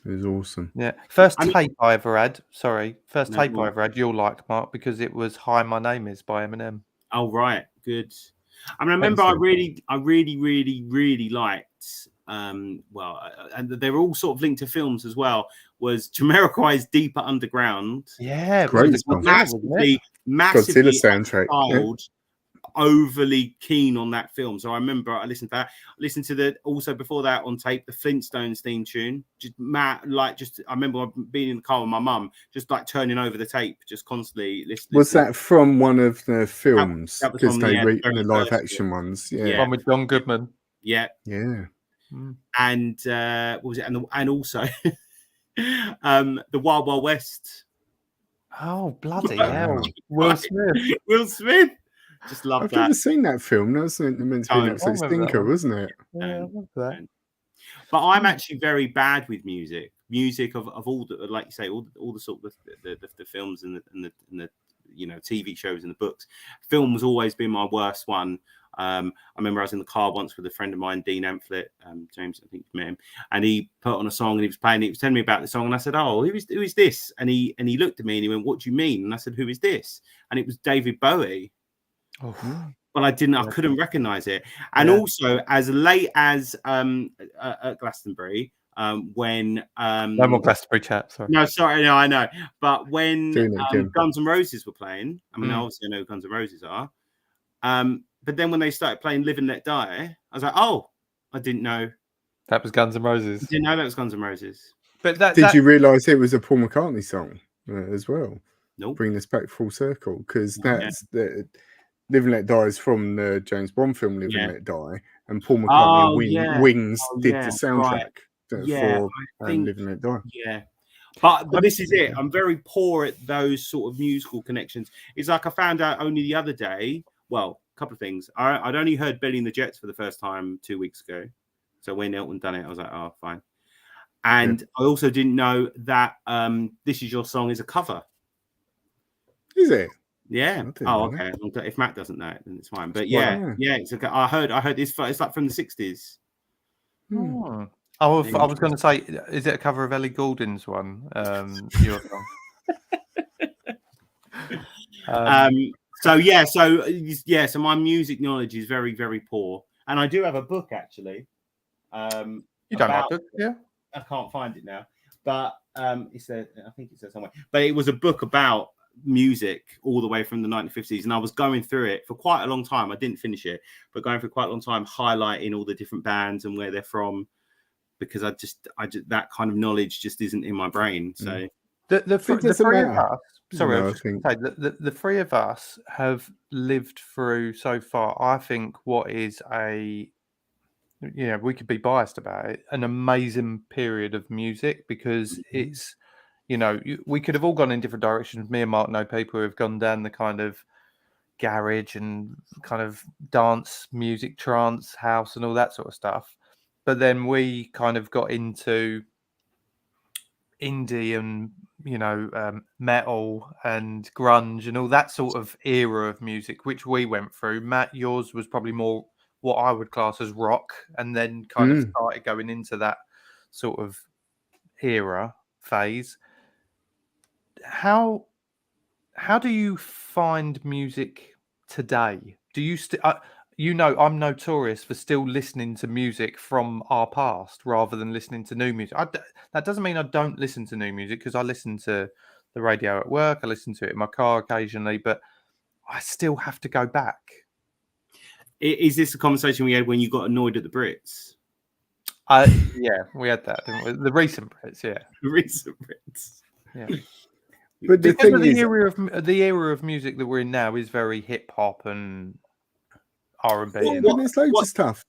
It was awesome. Yeah. First I mean- tape I ever had. Sorry. First No, tape go I on. ever had. You'll like, Mark, because it was "Hi, My Name Is" by Eminem. Oh right, good. I mean, I remember I really liked. And they were all sort of linked to films as well. Was Jamiroquai's "Deeper Underground"? Yeah, it Great was a song. Godzilla, wasn't it? Massively Godzilla soundtrack. child, overly keen on that film. So I remember I listened to that. I listened to also before that on tape, the Flintstones theme tune. Just I remember being in the car with my mum, just like turning over the tape, just constantly listening. Was that from one of the films? That was Because from they the the very live first action one. ones. Yeah. One with John Goodman. Yeah. And what was it? And also the Wild Wild West. Oh, bloody Wow. hell. Will Smith. Will Smith. Just love I've that. never seen that film. That was meant to be an I absolute remember that stinker, one. wasn't it? Yeah, I love that. But I'm actually very bad with music. Music of all the, like you say, all the sort of the films and the TV shows and the books. Film has always been my worst one. I remember I was in the car once with a friend of mine, Dean Amphlett, James, I think you met him, and he put on a song and he was playing it. He was telling me about the song, and I said, "Oh, who is this?" And he looked at me and he went, "What do you mean?" And I said, "Who is this?" And it was David Bowie. Oh. But I couldn't recognize it. And also, as late as at Glastonbury, when No more Glastonbury chat, sorry. no, sorry, no, I know. But when again. Guns N' Roses were playing, I mean, obviously I know who Guns N' Roses are. But then when they started playing Live and Let Die, I was like, oh, I didn't know. That was Guns N' Roses. I didn't know that was Guns N' Roses. But Did you realise it was a Paul McCartney song as well? Nope. Bringing us back full circle, because that's the Live and Let Die is from the James Bond film Live and Let Die, and Paul McCartney and Wings did the soundtrack for Live and Let Die. Yeah. But this is it. I'm very poor at those sort of musical connections. It's like I found out only the other day. Well, a couple of things. I'd only heard Belly and the Jets for the first time 2 weeks ago. So when Elton done it, I was like, oh, fine. And I also didn't know that This Is Your Song is a cover. Is it? Yeah. Oh, okay. If Matt doesn't know it, then it's fine. But it's okay. I heard it's like from the 60s. Oh, I was going to say, is it a cover of Ellie Goulding's one? Your song. So my music knowledge is very, very poor, and I do have a book actually. You don't like it, yeah? I can't find it now, but it's there. I think it's there somewhere. But it was a book about music all the way from the 1950s, and I was going through it for quite a long time. I didn't finish it, but going through quite a long time, highlighting all the different bands and where they're from, because I just that kind of knowledge just isn't in my brain. So the three of us. Sorry, No, I was going to say the three of us have lived through so far. I think what is we could be biased about it, an amazing period of music, because it's, we could have all gone in different directions. Me and Mark No Paper have gone down the kind of garage and kind of dance music, trance, house and all that sort of stuff. But then we kind of got into indie and, metal and grunge and all that sort of era of music, which we went through. Matt, yours was probably more what I would class as rock, and then kind of started going into that sort of era phase. How do you find music today? Do you I'm notorious for still listening to music from our past rather than listening to new music. That doesn't mean I don't listen to new music, because I listen to the radio at work, I listen to it in my car occasionally, but I still have to go back. Is this a conversation we had when you got annoyed at the Brits? Yeah, we had that, didn't we? The recent Brits, yeah. The recent Brits. Yeah. But the because thing of the era of music that we're in now is very hip hop and R&B. But there's loads of stuff.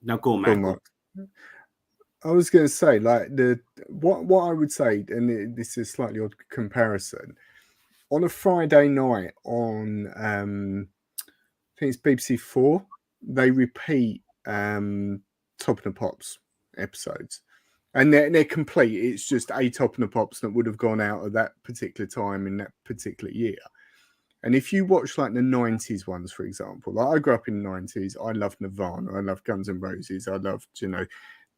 Now go on, Matt. I was going to say, like, what I would say, and this is a slightly odd comparison, on a Friday night on I think it's BBC 4, they repeat Top of the Pops episodes, and they're complete. It's just a Top of the Pops that would have gone out at that particular time in that particular year. And if you watch like the 90s ones, for example, like I grew up in the 90s, I loved Nirvana, I loved Guns N' Roses, I loved,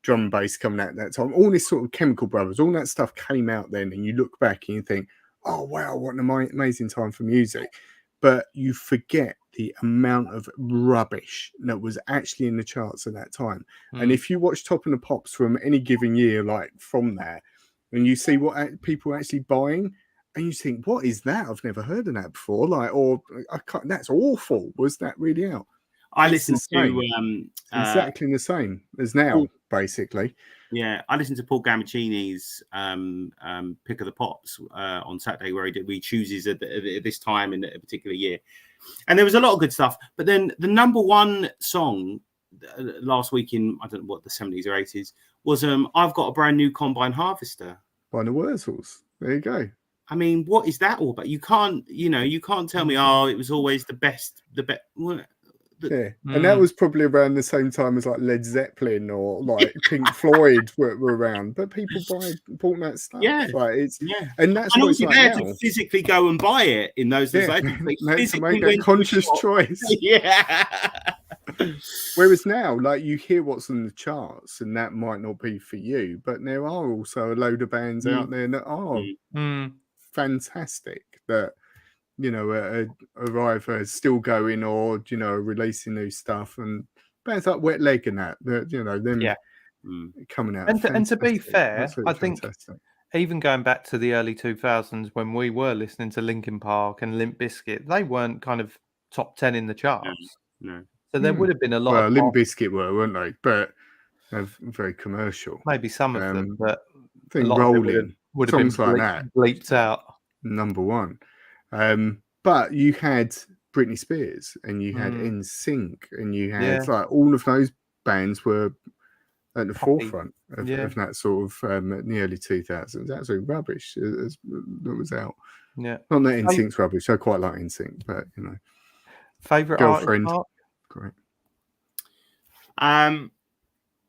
drum and bass coming out at that time. All this sort of Chemical Brothers, all that stuff came out then, and you look back and you think, oh wow, what an amazing time for music. But you forget the amount of rubbish that was actually in the charts at that time. And if you watch Top of the Pops from any given year, like from that, and you see what people are actually buying, and you think, what is that? I've never heard of that before. Like, or that's awful. Was that really out? I listened to exactly the same as now, basically. Yeah, I listened to Paul Gamacini's Pick of the Pops on Saturday, where he chooses at this time in a particular year, and there was a lot of good stuff. But then the number one song last week in, I don't know what, the 70s or 80s was I've Got a Brand New Combine Harvester by the Wurzels. There you go. I mean, what is that all about? You can't tell me, oh, it was always the best. Yeah, and that was probably around the same time as like Led Zeppelin or like Pink Floyd were around. But people bought that stuff. Yeah, like and that's what it's like there now. To physically go and buy it in those days. Yeah. To make a conscious choice. Yeah. Whereas now, like, you hear what's on the charts, and that might not be for you, but there are also a load of bands out there that are fantastic. That are either still going or releasing new stuff, and bands like Wet Leg and that them coming out. And to be fair, absolutely I think fantastic. Even going back to the early 2000s when we were listening to Linkin Park and Limp Bizkit, they weren't kind of top 10 in the charts. No. So there would have been a lot. Well, Limp Bizkit weren't they? But they're very commercial. Maybe some of them, but I think Rolling would have been like that bleeped out. Number one. But you had Britney Spears and you had NSYNC and you had like all of those bands were at the forefront of that sort of in the early 2000s. Absolutely rubbish that was out. Yeah, not that NSYNC's rubbish. I quite like NSYNC, but favorite Girlfriend. Great.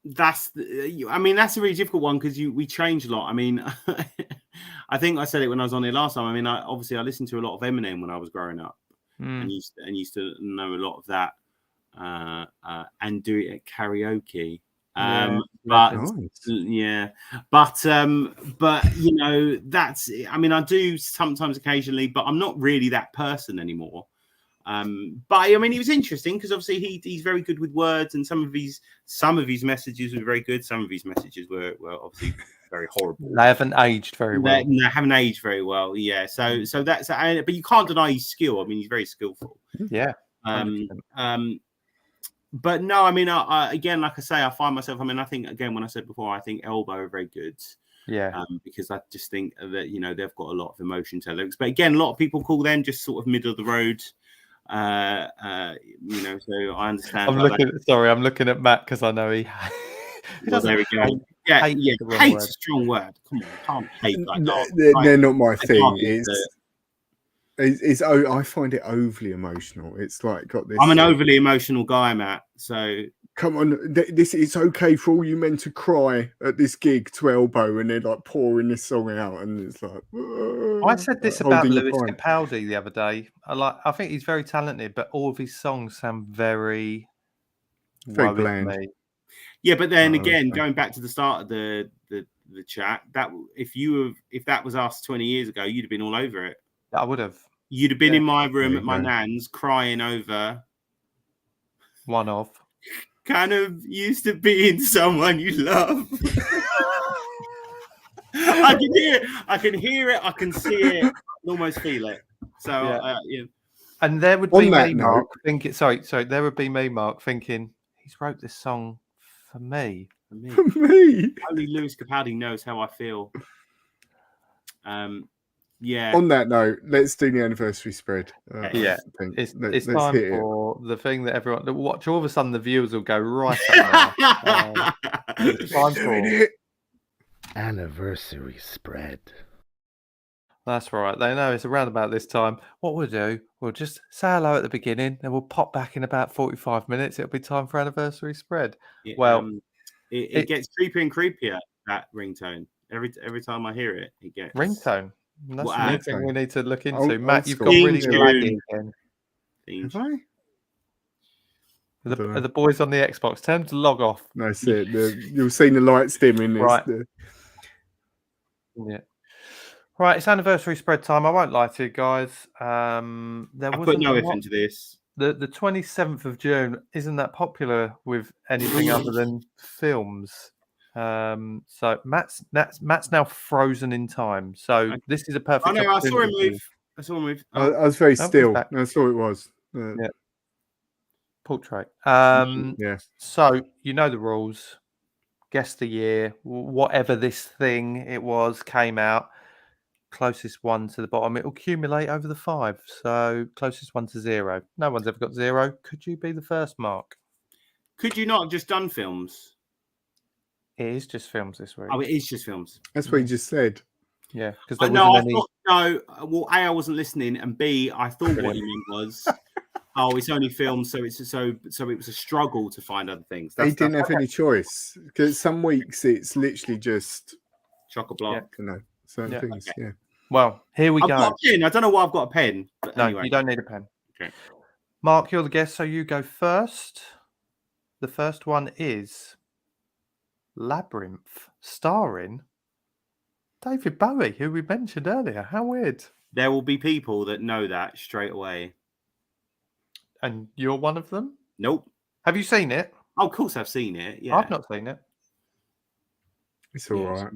That's a really difficult one because we change a lot. I mean, I think I said it when I was on here last time. I mean, I listened to a lot of Eminem when I was growing up, and used to know a lot of that and do it at karaoke. But that's. I mean, I do sometimes, occasionally, but I'm not really that person anymore. But I mean, it was interesting because obviously he's very good with words, and some of his messages were very good. Some of his messages were obviously very horrible. They haven't aged very well. They haven't aged very well. Yeah. So that's. But you can't deny his skill. I mean, he's very skillful. Yeah. But no, I mean, I again, like I say, I find myself. I mean, I think again, when I said before, I think Elbow are very good. Yeah. Because I just think that they've got a lot of emotion to lyrics. But again, a lot of people call them just sort of middle of the road. So I understand. I'm looking at Matt because I know he. Well, there we go. Hate's a strong word. Come on, can't hate like that. They're not my thing. It's I find it overly emotional. It's like got this. I'm an overly emotional guy, Matt. So come on, it's okay for all you men to cry at this gig to Elbow, and they're like pouring this song out, and it's like. I said this about Lewis Capaldi the other day. I think he's very talented, but all of his songs sound very bland. Yeah, but then again, going back to the start of the chat, that if that was us 20 years ago, you'd have been all over it. I would have. You'd have been in my room at my nan's crying over one of kind of used to being someone you love. I can hear it, I can see it, I almost feel it. So and there would be me, Mark, thinking there would be me, Mark, thinking he's wrote this song for me. Only Lewis Capaldi knows how I feel. Yeah. On that note, let's do the anniversary spread. It's time for the thing that everyone watch. All of a sudden, the viewers will go right up there. It's time for anniversary spread. That's right. They know it's around about this time. What we'll do, we'll just say hello at the beginning, and we'll pop back in about 45 minutes. It'll be time for anniversary spread. It gets creepier and creepier. That ringtone. Every time I hear it, it gets ringtone. That's the new thing we need to look into. Matt, you've got really good again. Have I? Are the boys on the Xbox? Tell them to log off. That's it. You'll see the lights dimming. Right. Yeah. Right, it's anniversary spread time. I won't lie to you guys. I put no effort into this. The 27th of June isn't that popular with anything other than films. So Matt's now frozen in time. So this is a perfect. I know. I saw him move. I was very still. I saw it was. Yeah. Portrait. Yeah. So you know the rules. Guess the year. Whatever this thing it was came out. Closest one to the bottom. It will accumulate over the 5. So closest one to 0. No one's ever got 0. Could you be the first, Mark? Could you not have just done films? It is just films this week. Oh, it is just films. That's what you just said. Yeah, because there wasn't any. No, well, A, I wasn't listening, and B, I thought what you meant was, oh, it's only films, so it was a struggle to find other things. He didn't have any choice because some weeks it's literally just chock-a-block. You know, certain things. Okay. Yeah. Well, here we go. I've got a pen. I don't know why I've got a pen. But no, anyway. You don't need a pen. Okay. Mark, you're the guest, so you go first. The first one is Labyrinth, starring David Bowie, who we mentioned earlier. How weird. There will be people that know that straight away. And you're one of them? Nope. Have you seen it? Oh, of course I've seen it. Yeah. I've not seen it. It's all right.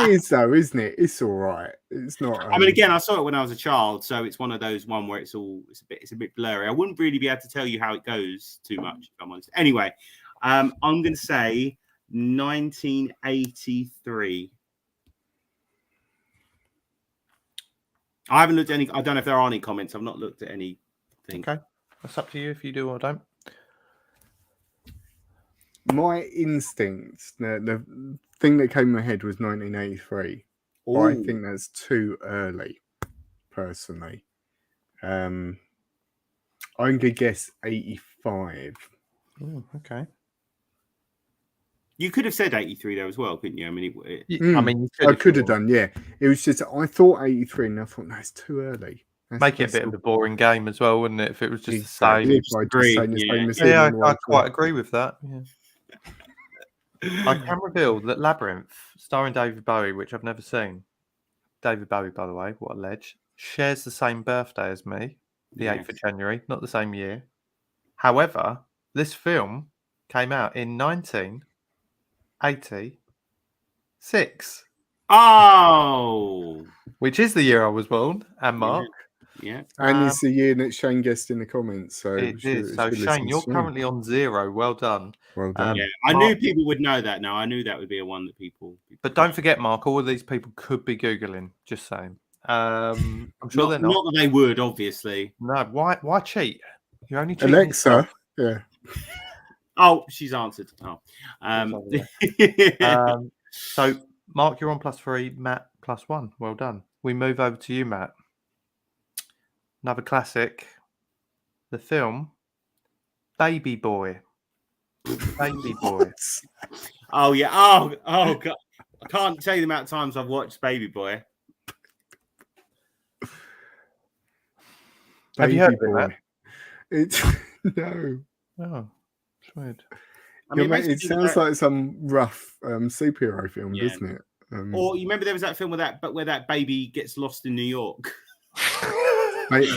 It is though, isn't it? It's all right. It's not. I mean, again, I saw it when I was a child, so it's one of those where it's a bit blurry. I wouldn't really be able to tell you how it goes too much, if I'm honest. Anyway, I'm going to say 1983. I haven't looked at any. I don't know if there are any comments. I've not looked at anything. Okay, that's up to you if you do or don't. My instincts, the thing that came in my head was 1983. But I think that's too early, personally. I'm going to guess 85. Oh, okay. You could have said 83 though as well, couldn't you? I mean, I could have done, yeah. It was just, I thought 83 and I thought, no, it's too early. Make it a bit of a boring game as well, wouldn't it? If it was just exactly. the same. Yeah, I quite agree with that. Yeah. I can reveal that Labyrinth, starring David Bowie, which I've never seen. David Bowie, by the way, what a ledge, shares the same birthday as me, the 8th of January, not the same year. However, this film came out in 1986. Oh! Which is the year I was born, and Mark. Yeah. And it's the year that Shane guessed in the comments. So it is. So Shane, you're currently on 0. Well done. Well done. Yeah, I knew people would know that now. I knew that would be a one that people But don't forget, Mark, all of these people could be Googling, just saying. I'm sure they're not. Not that they would, obviously. Uh, No, why cheat? You're only cheating. Alexa, yeah. Oh, she's answered. Oh. So, Mark, you're on +3, Matt +1. Well done. We move over to you, Matt. Another classic. The film Baby Boy. Baby Boy. Oh, yeah. Oh, God. I can't tell you the amount of times I've watched Baby Boy. Have you heard of it? It's no. Oh, it's weird. I mean, it sounds like some rough superhero film, doesn't it? Or you remember there was that film where that baby gets lost in New York.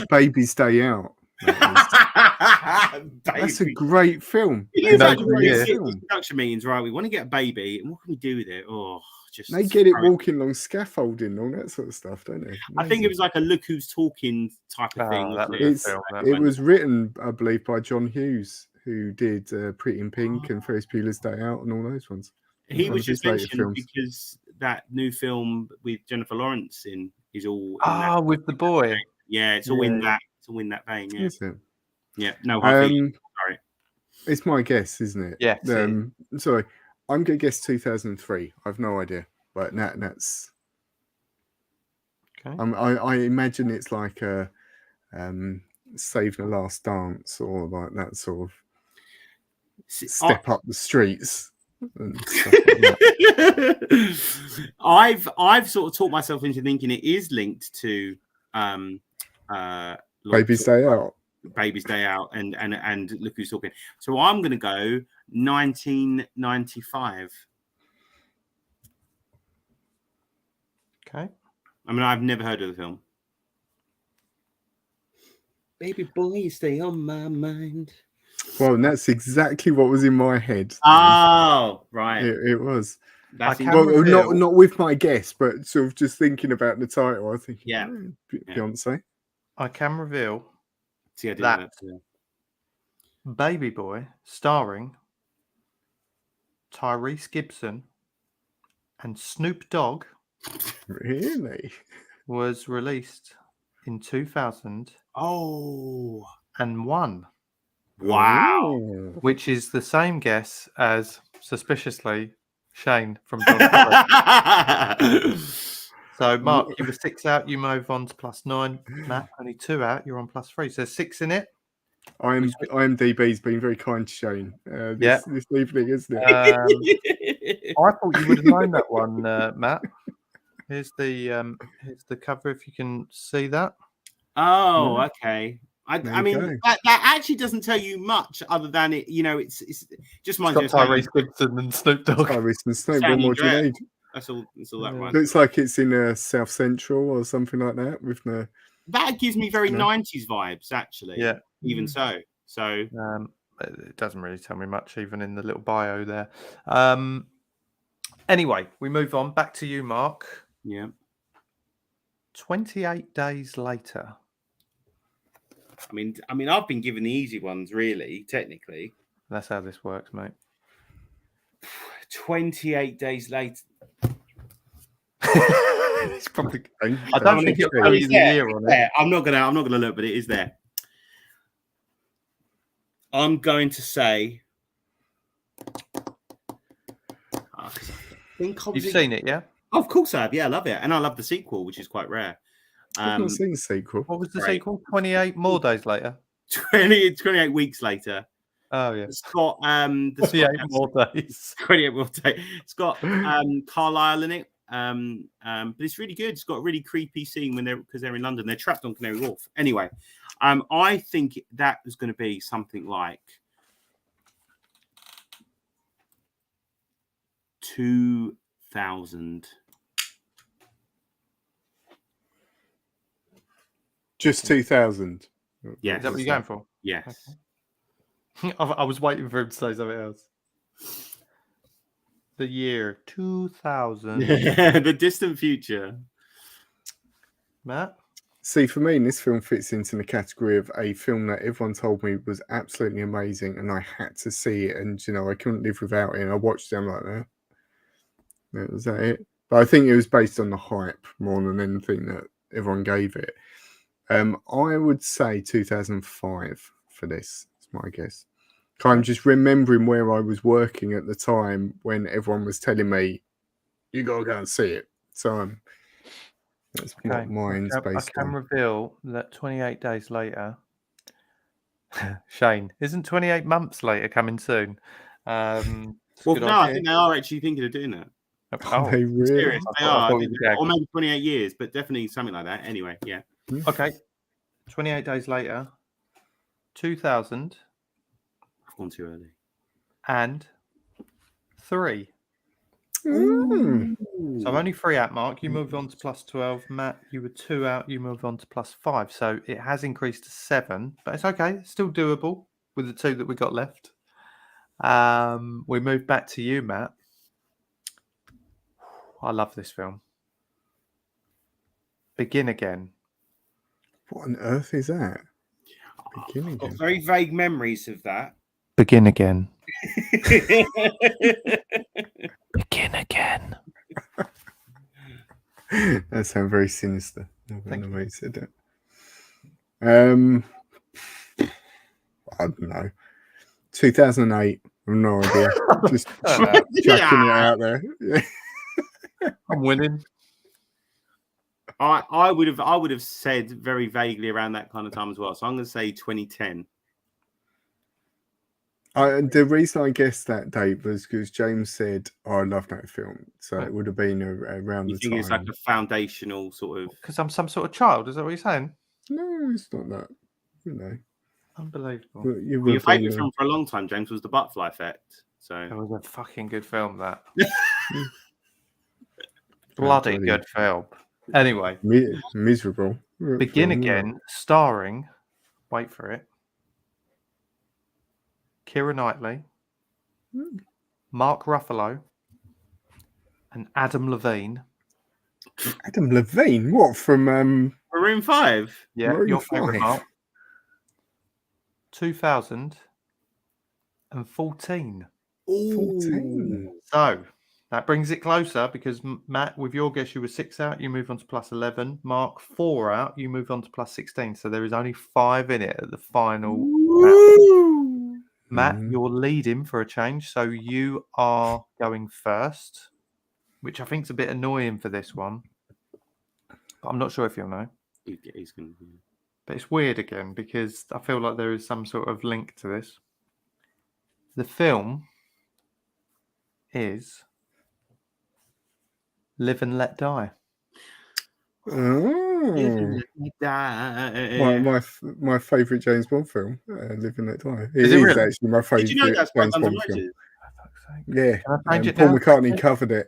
Baby's Day Out. That's a great film. Production meetings, right? We want to get a baby, and what can we do with it? Oh, just they get it walking along scaffolding, all that sort of stuff, don't they? Amazing. I think it was like a Look Who's Talking type of thing. It was written, I believe, by John Hughes, who did Pretty in Pink and Ferris Bueller's Day Out and all those ones. He was just mentioned because that new film with Jennifer Lawrence is all with the boy. Yeah, it's all in that. It's all in that vein. Yeah. Is it? Yeah. No. Sorry. It's my guess, isn't it? Yeah. Sorry, I'm gonna guess 2003. I've no idea, but that's. Okay. I imagine it's like a Save the Last Dance or like that sort of step up the streets. And stuff like that. I've sort of taught myself into thinking it is linked to Baby's Day Out. Baby's Day Out and Look Who's Talking. So I'm going to go 1995. Okay. I mean, I've never heard of the film. Baby boy, stay on my mind. Well, and that's exactly what was in my head. Oh, right. It was. That's not with my guess, but sort of just thinking about the title. I was thinking, Yeah. Beyonce. I can reveal See, I didn't that know that. Baby Boy, starring Tyrese Gibson and Snoop Dogg, Really? was released in 2001, Oh, wow. Ooh. which is the same guess as, suspiciously, Shane from John. So, Mark, you were 6 out. You move on to +9. Matt, only 2 out. You're on +3. So, 6 in it. IMDb's been very kind to Shane this evening, isn't it? I thought you would have known that one, Matt. Here's the cover. If you can see that. Oh, okay. I mean, go. that actually doesn't tell you much other than it. You know, it's just my Tyrese Gibson and Snoop Dogg. Tyrese and Snoop, Sandy what more do you need? That's all that Yeah. right. Looks like it's in South Central or something like that. With the That gives me very No. 90s vibes, actually. Yeah. Even so. It doesn't really tell me much, even in the little bio there. Anyway, we move on. Back to you, Mark. Yeah. 28 days later. I mean, I've been given the easy ones, really, technically. That's how this works, mate. 28 days later. It's probably. I don't think it'll tell you the year on it. I'm not gonna look, but it is there. I'm going to say. You've seen it, yeah? Oh, of course I have. Yeah, I love it, and I love the sequel, which is quite rare. I've not seen the sequel. What was the sequel? 28 more days later. 28 weeks later. Oh yeah. It's got 28 more days. 28 more days. It's got Carlisle in it. But it's really good. It's got a really creepy scene because they're in London. They're trapped on Canary Wharf. Anyway, I think that was going to be something like 2000. Just 2000. Yeah. Is that what you're going for? Yes. Okay. I was waiting for him to say something else. The year 2000. The distant future. Matt? See, for me, this film fits into the category of a film that everyone told me was absolutely amazing, and I had to see it, and I couldn't live without it. And I watched them like that. Was that it? But I think it was based on the hype more than anything that everyone gave it. I would say 2005 for this. It's my guess. I'm just remembering where I was working at the time when everyone was telling me, "You gotta go and see it." So that's what mine's based on. I can reveal that 28 days later, Shane, isn't 28 months later coming soon? Well, no, I think they are actually thinking of doing that. Oh, they really? Serious, they are. Or maybe 28 years, but definitely something like that. Anyway, yeah. Okay. 28 days later, 2000. I've gone too early. And 3. Mm. So I'm only 3 out, Mark. You moved on to +12. Matt, you were 2 out. You moved on to +5. So it has increased to 7, but it's okay. It's still doable with the 2 that we got left. We move back to you, Matt. I love this film. Begin Again. What on earth is that? Begin I've got Again. very vague memories of that. Begin Again. Begin Again. That sounds very sinister. I don't know why you said that. I don't know. 2008. I have no idea. Just chucking it out there. I'm winning. I would have said very vaguely around that kind of time as well. So I'm going to say 2010. The reason I guessed that date was because James said, "Oh, I love that film," so it would have been around You the think time. it's like a foundational sort of? Because I'm some sort of child. Is that what you're saying? No, it's not that. Unbelievable. You Well, your would be, favourite film for a long time, James, was The Butterfly Effect. So It was a fucking good film, that. Mm. Bloody bloody- good film. Anyway, miserable. Begin film, yeah. Again, starring, wait for it, Keira Knightley, Mark Ruffalo, and Adam Levine. Adam Levine, what from Maroon 5. Yeah, Maroon your favourite 5? Mark. 2014. 14. So that brings it closer because Matt, with your guess, you were 6 out. You move on to plus 11. Mark, 4 out. You move on to plus 16. So there is only 5 in it at the final. Matt, you're leading for a change. So you are going first, which I think is a bit annoying for this one. But I'm not sure if you'll know. He's going to. But it's weird again because I feel like there is some sort of link to this. The film is Live and Let Die. Oh, my favourite James Bond film, Live and Let Die. It is really? actually my favourite Did you know that's by James Guns N' Bond film. Roses? Yeah, Can I change it Paul now? McCartney covered it.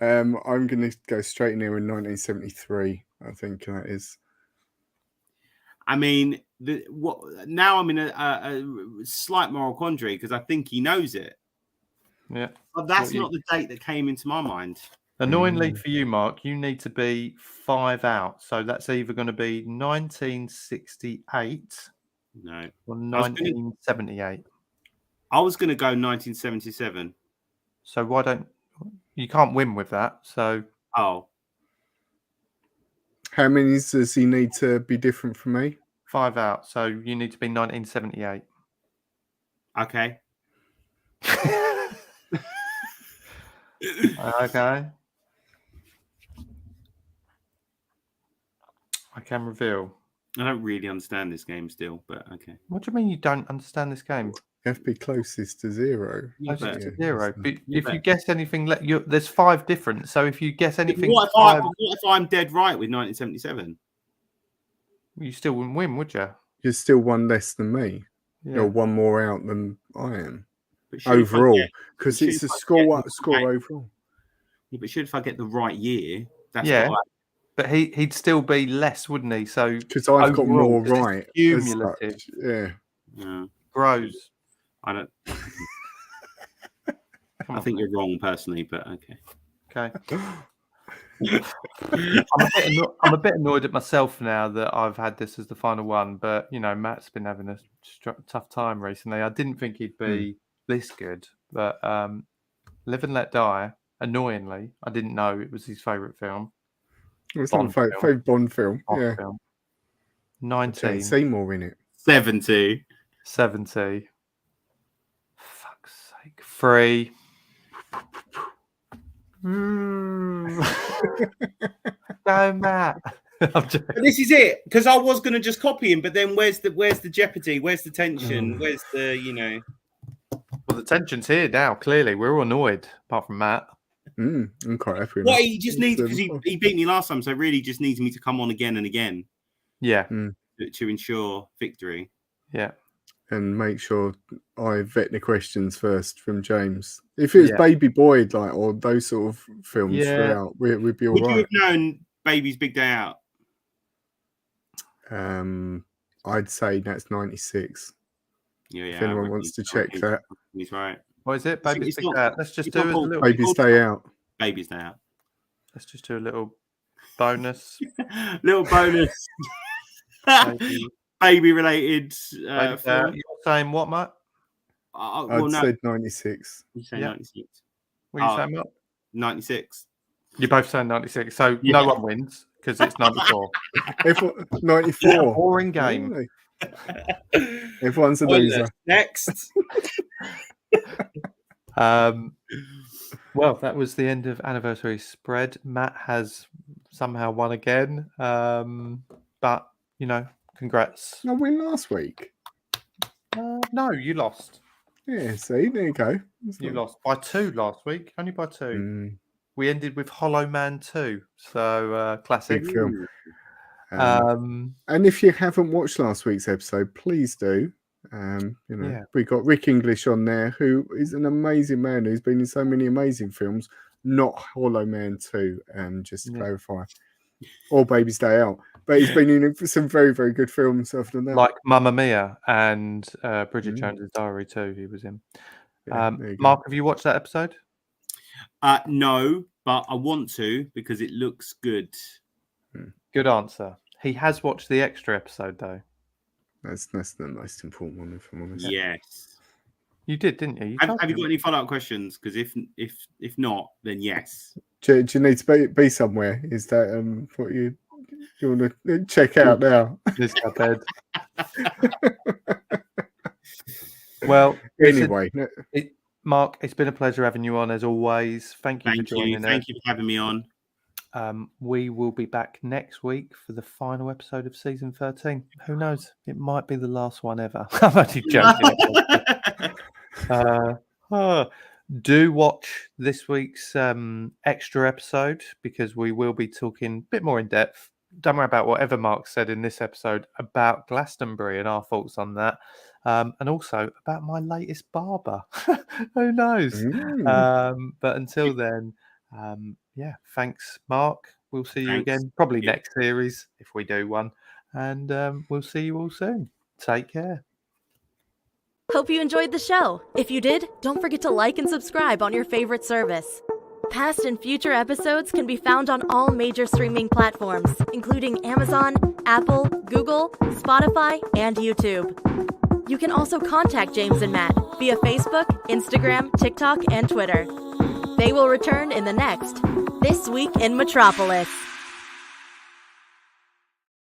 I'm going to go straight in here in 1973. I think that is. I mean, now I'm in a slight moral quandary because I think he knows it. Yeah. But that's not the date that came into my mind. Annoyingly for you, Mark, you need to be 5 out. So that's either going to be 1968 No. or 1978. I was going to go 1977. So why don't you can't win with that? So Oh, How many does he need to be different from me? 5 out. So you need to be 1978. okay. Okay. I can reveal. I don't really understand this game still, but okay. What do you mean you don't understand this game? You have to be closest to 0. Closest to Yeah, 0. But if bet. you guess anything, there's 5 different. So if you guess anything, What if I'm dead right with 1977? you still wouldn't win, would you? You're still one less than me. Yeah. You're one more out than I am. But should if I Overall, get- because should it's a if I score get- score overall. Yeah, but should if I get the right year? That's Yeah. what But he'd still be less, wouldn't he? So Because I've got overall, more 'cause it's right. as cumulative. such. Yeah. Grows. I don't. Come I on, think mate. you're wrong personally, but okay. Okay. I'm a bit annoyed at myself now that I've had this as the final one. But you know, Matt's been having a tough time recently. I didn't think he'd be this good, but Live and Let Die. Annoyingly, I didn't know it was his favourite film. It's not my favourite Bond film. Bond Yeah. film. Jane 1970. Seymour in it. 70. Fuck's sake. 3. Go, Matt. I'm joking. But this is it, because I was going to just copy him, but then where's the jeopardy? Where's the tension? Where's the Well, the tension's here now. Clearly, we're all annoyed, apart from Matt. I'm quite happy with What that. he just needs, because he beat me last time, so really just needs me to come on again and again Yeah, to ensure victory. yeah. And make sure I vet the questions first from James. If it was Baby Boy, like, or those sort of films throughout, we'd be all Would right. you have known Baby's Big Day Out? I'd say that's 96. Yeah. If anyone wants to check that. He's right. What is it? Baby's It's Big not- Day Out. Let's just it's do not a called little. Baby's Day Out. Baby's Day Out. Let's just do a little bonus. Little bonus. Baby related. Baby Day Out. You're saying what, Matt? I'd said 96. You say Yeah. 96. What are you saying, Matt? 96. You're both saying 96. So no one wins because it's 94. 94. Boring game. Really? Everyone's a loser. Next. Well, that was the end of anniversary spread. Matt has somehow won again. But, you know, congrats. I win last week. No, you lost. Yeah, see, there you go. You lost by 2 last week. Only by 2. we ended with Hollow Man 2. So classic Big film. Um, and if you haven't watched last week's episode, please do. We got Rick English on there, who is an amazing man who's been in so many amazing films, not Hollow Man 2, just to clarify, or Baby's Day Out, but he's been in some very, very good films after that, like Mamma Mia and Bridget Jones's Diary too. He was in. Mark, have you watched that episode? No, but I want to because it looks good. Good answer. He has watched the extra episode though. That's the most important one, if I'm honest. Yes, you did, didn't you? Have you got any follow-up questions? Because if not, then yes. Do you need to be somewhere? Is that what you want to check out now? This bed. Well, anyway, Mark, it's been a pleasure having you on as always. Thank you for joining us. Thank you for having me on. We will be back next week for the final episode of season 13. Who knows? It might be the last one ever. I'm only joking. Do watch this week's extra episode because we will be talking a bit more in depth. Don't worry about whatever Mark said in this episode about Glastonbury and our thoughts on that. And also about my latest barber. Who knows? But until then, thanks, Mark. We'll see you again, probably next series if we do one. And we'll see you all soon. Take care. Hope you enjoyed the show. If you did, don't forget to like and subscribe on your favorite service. Past and future episodes can be found on all major streaming platforms, including Amazon, Apple, Google, Spotify, and YouTube. You can also contact James and Matt via Facebook, Instagram, TikTok, and Twitter. They will return in the next This Week in Metropolis.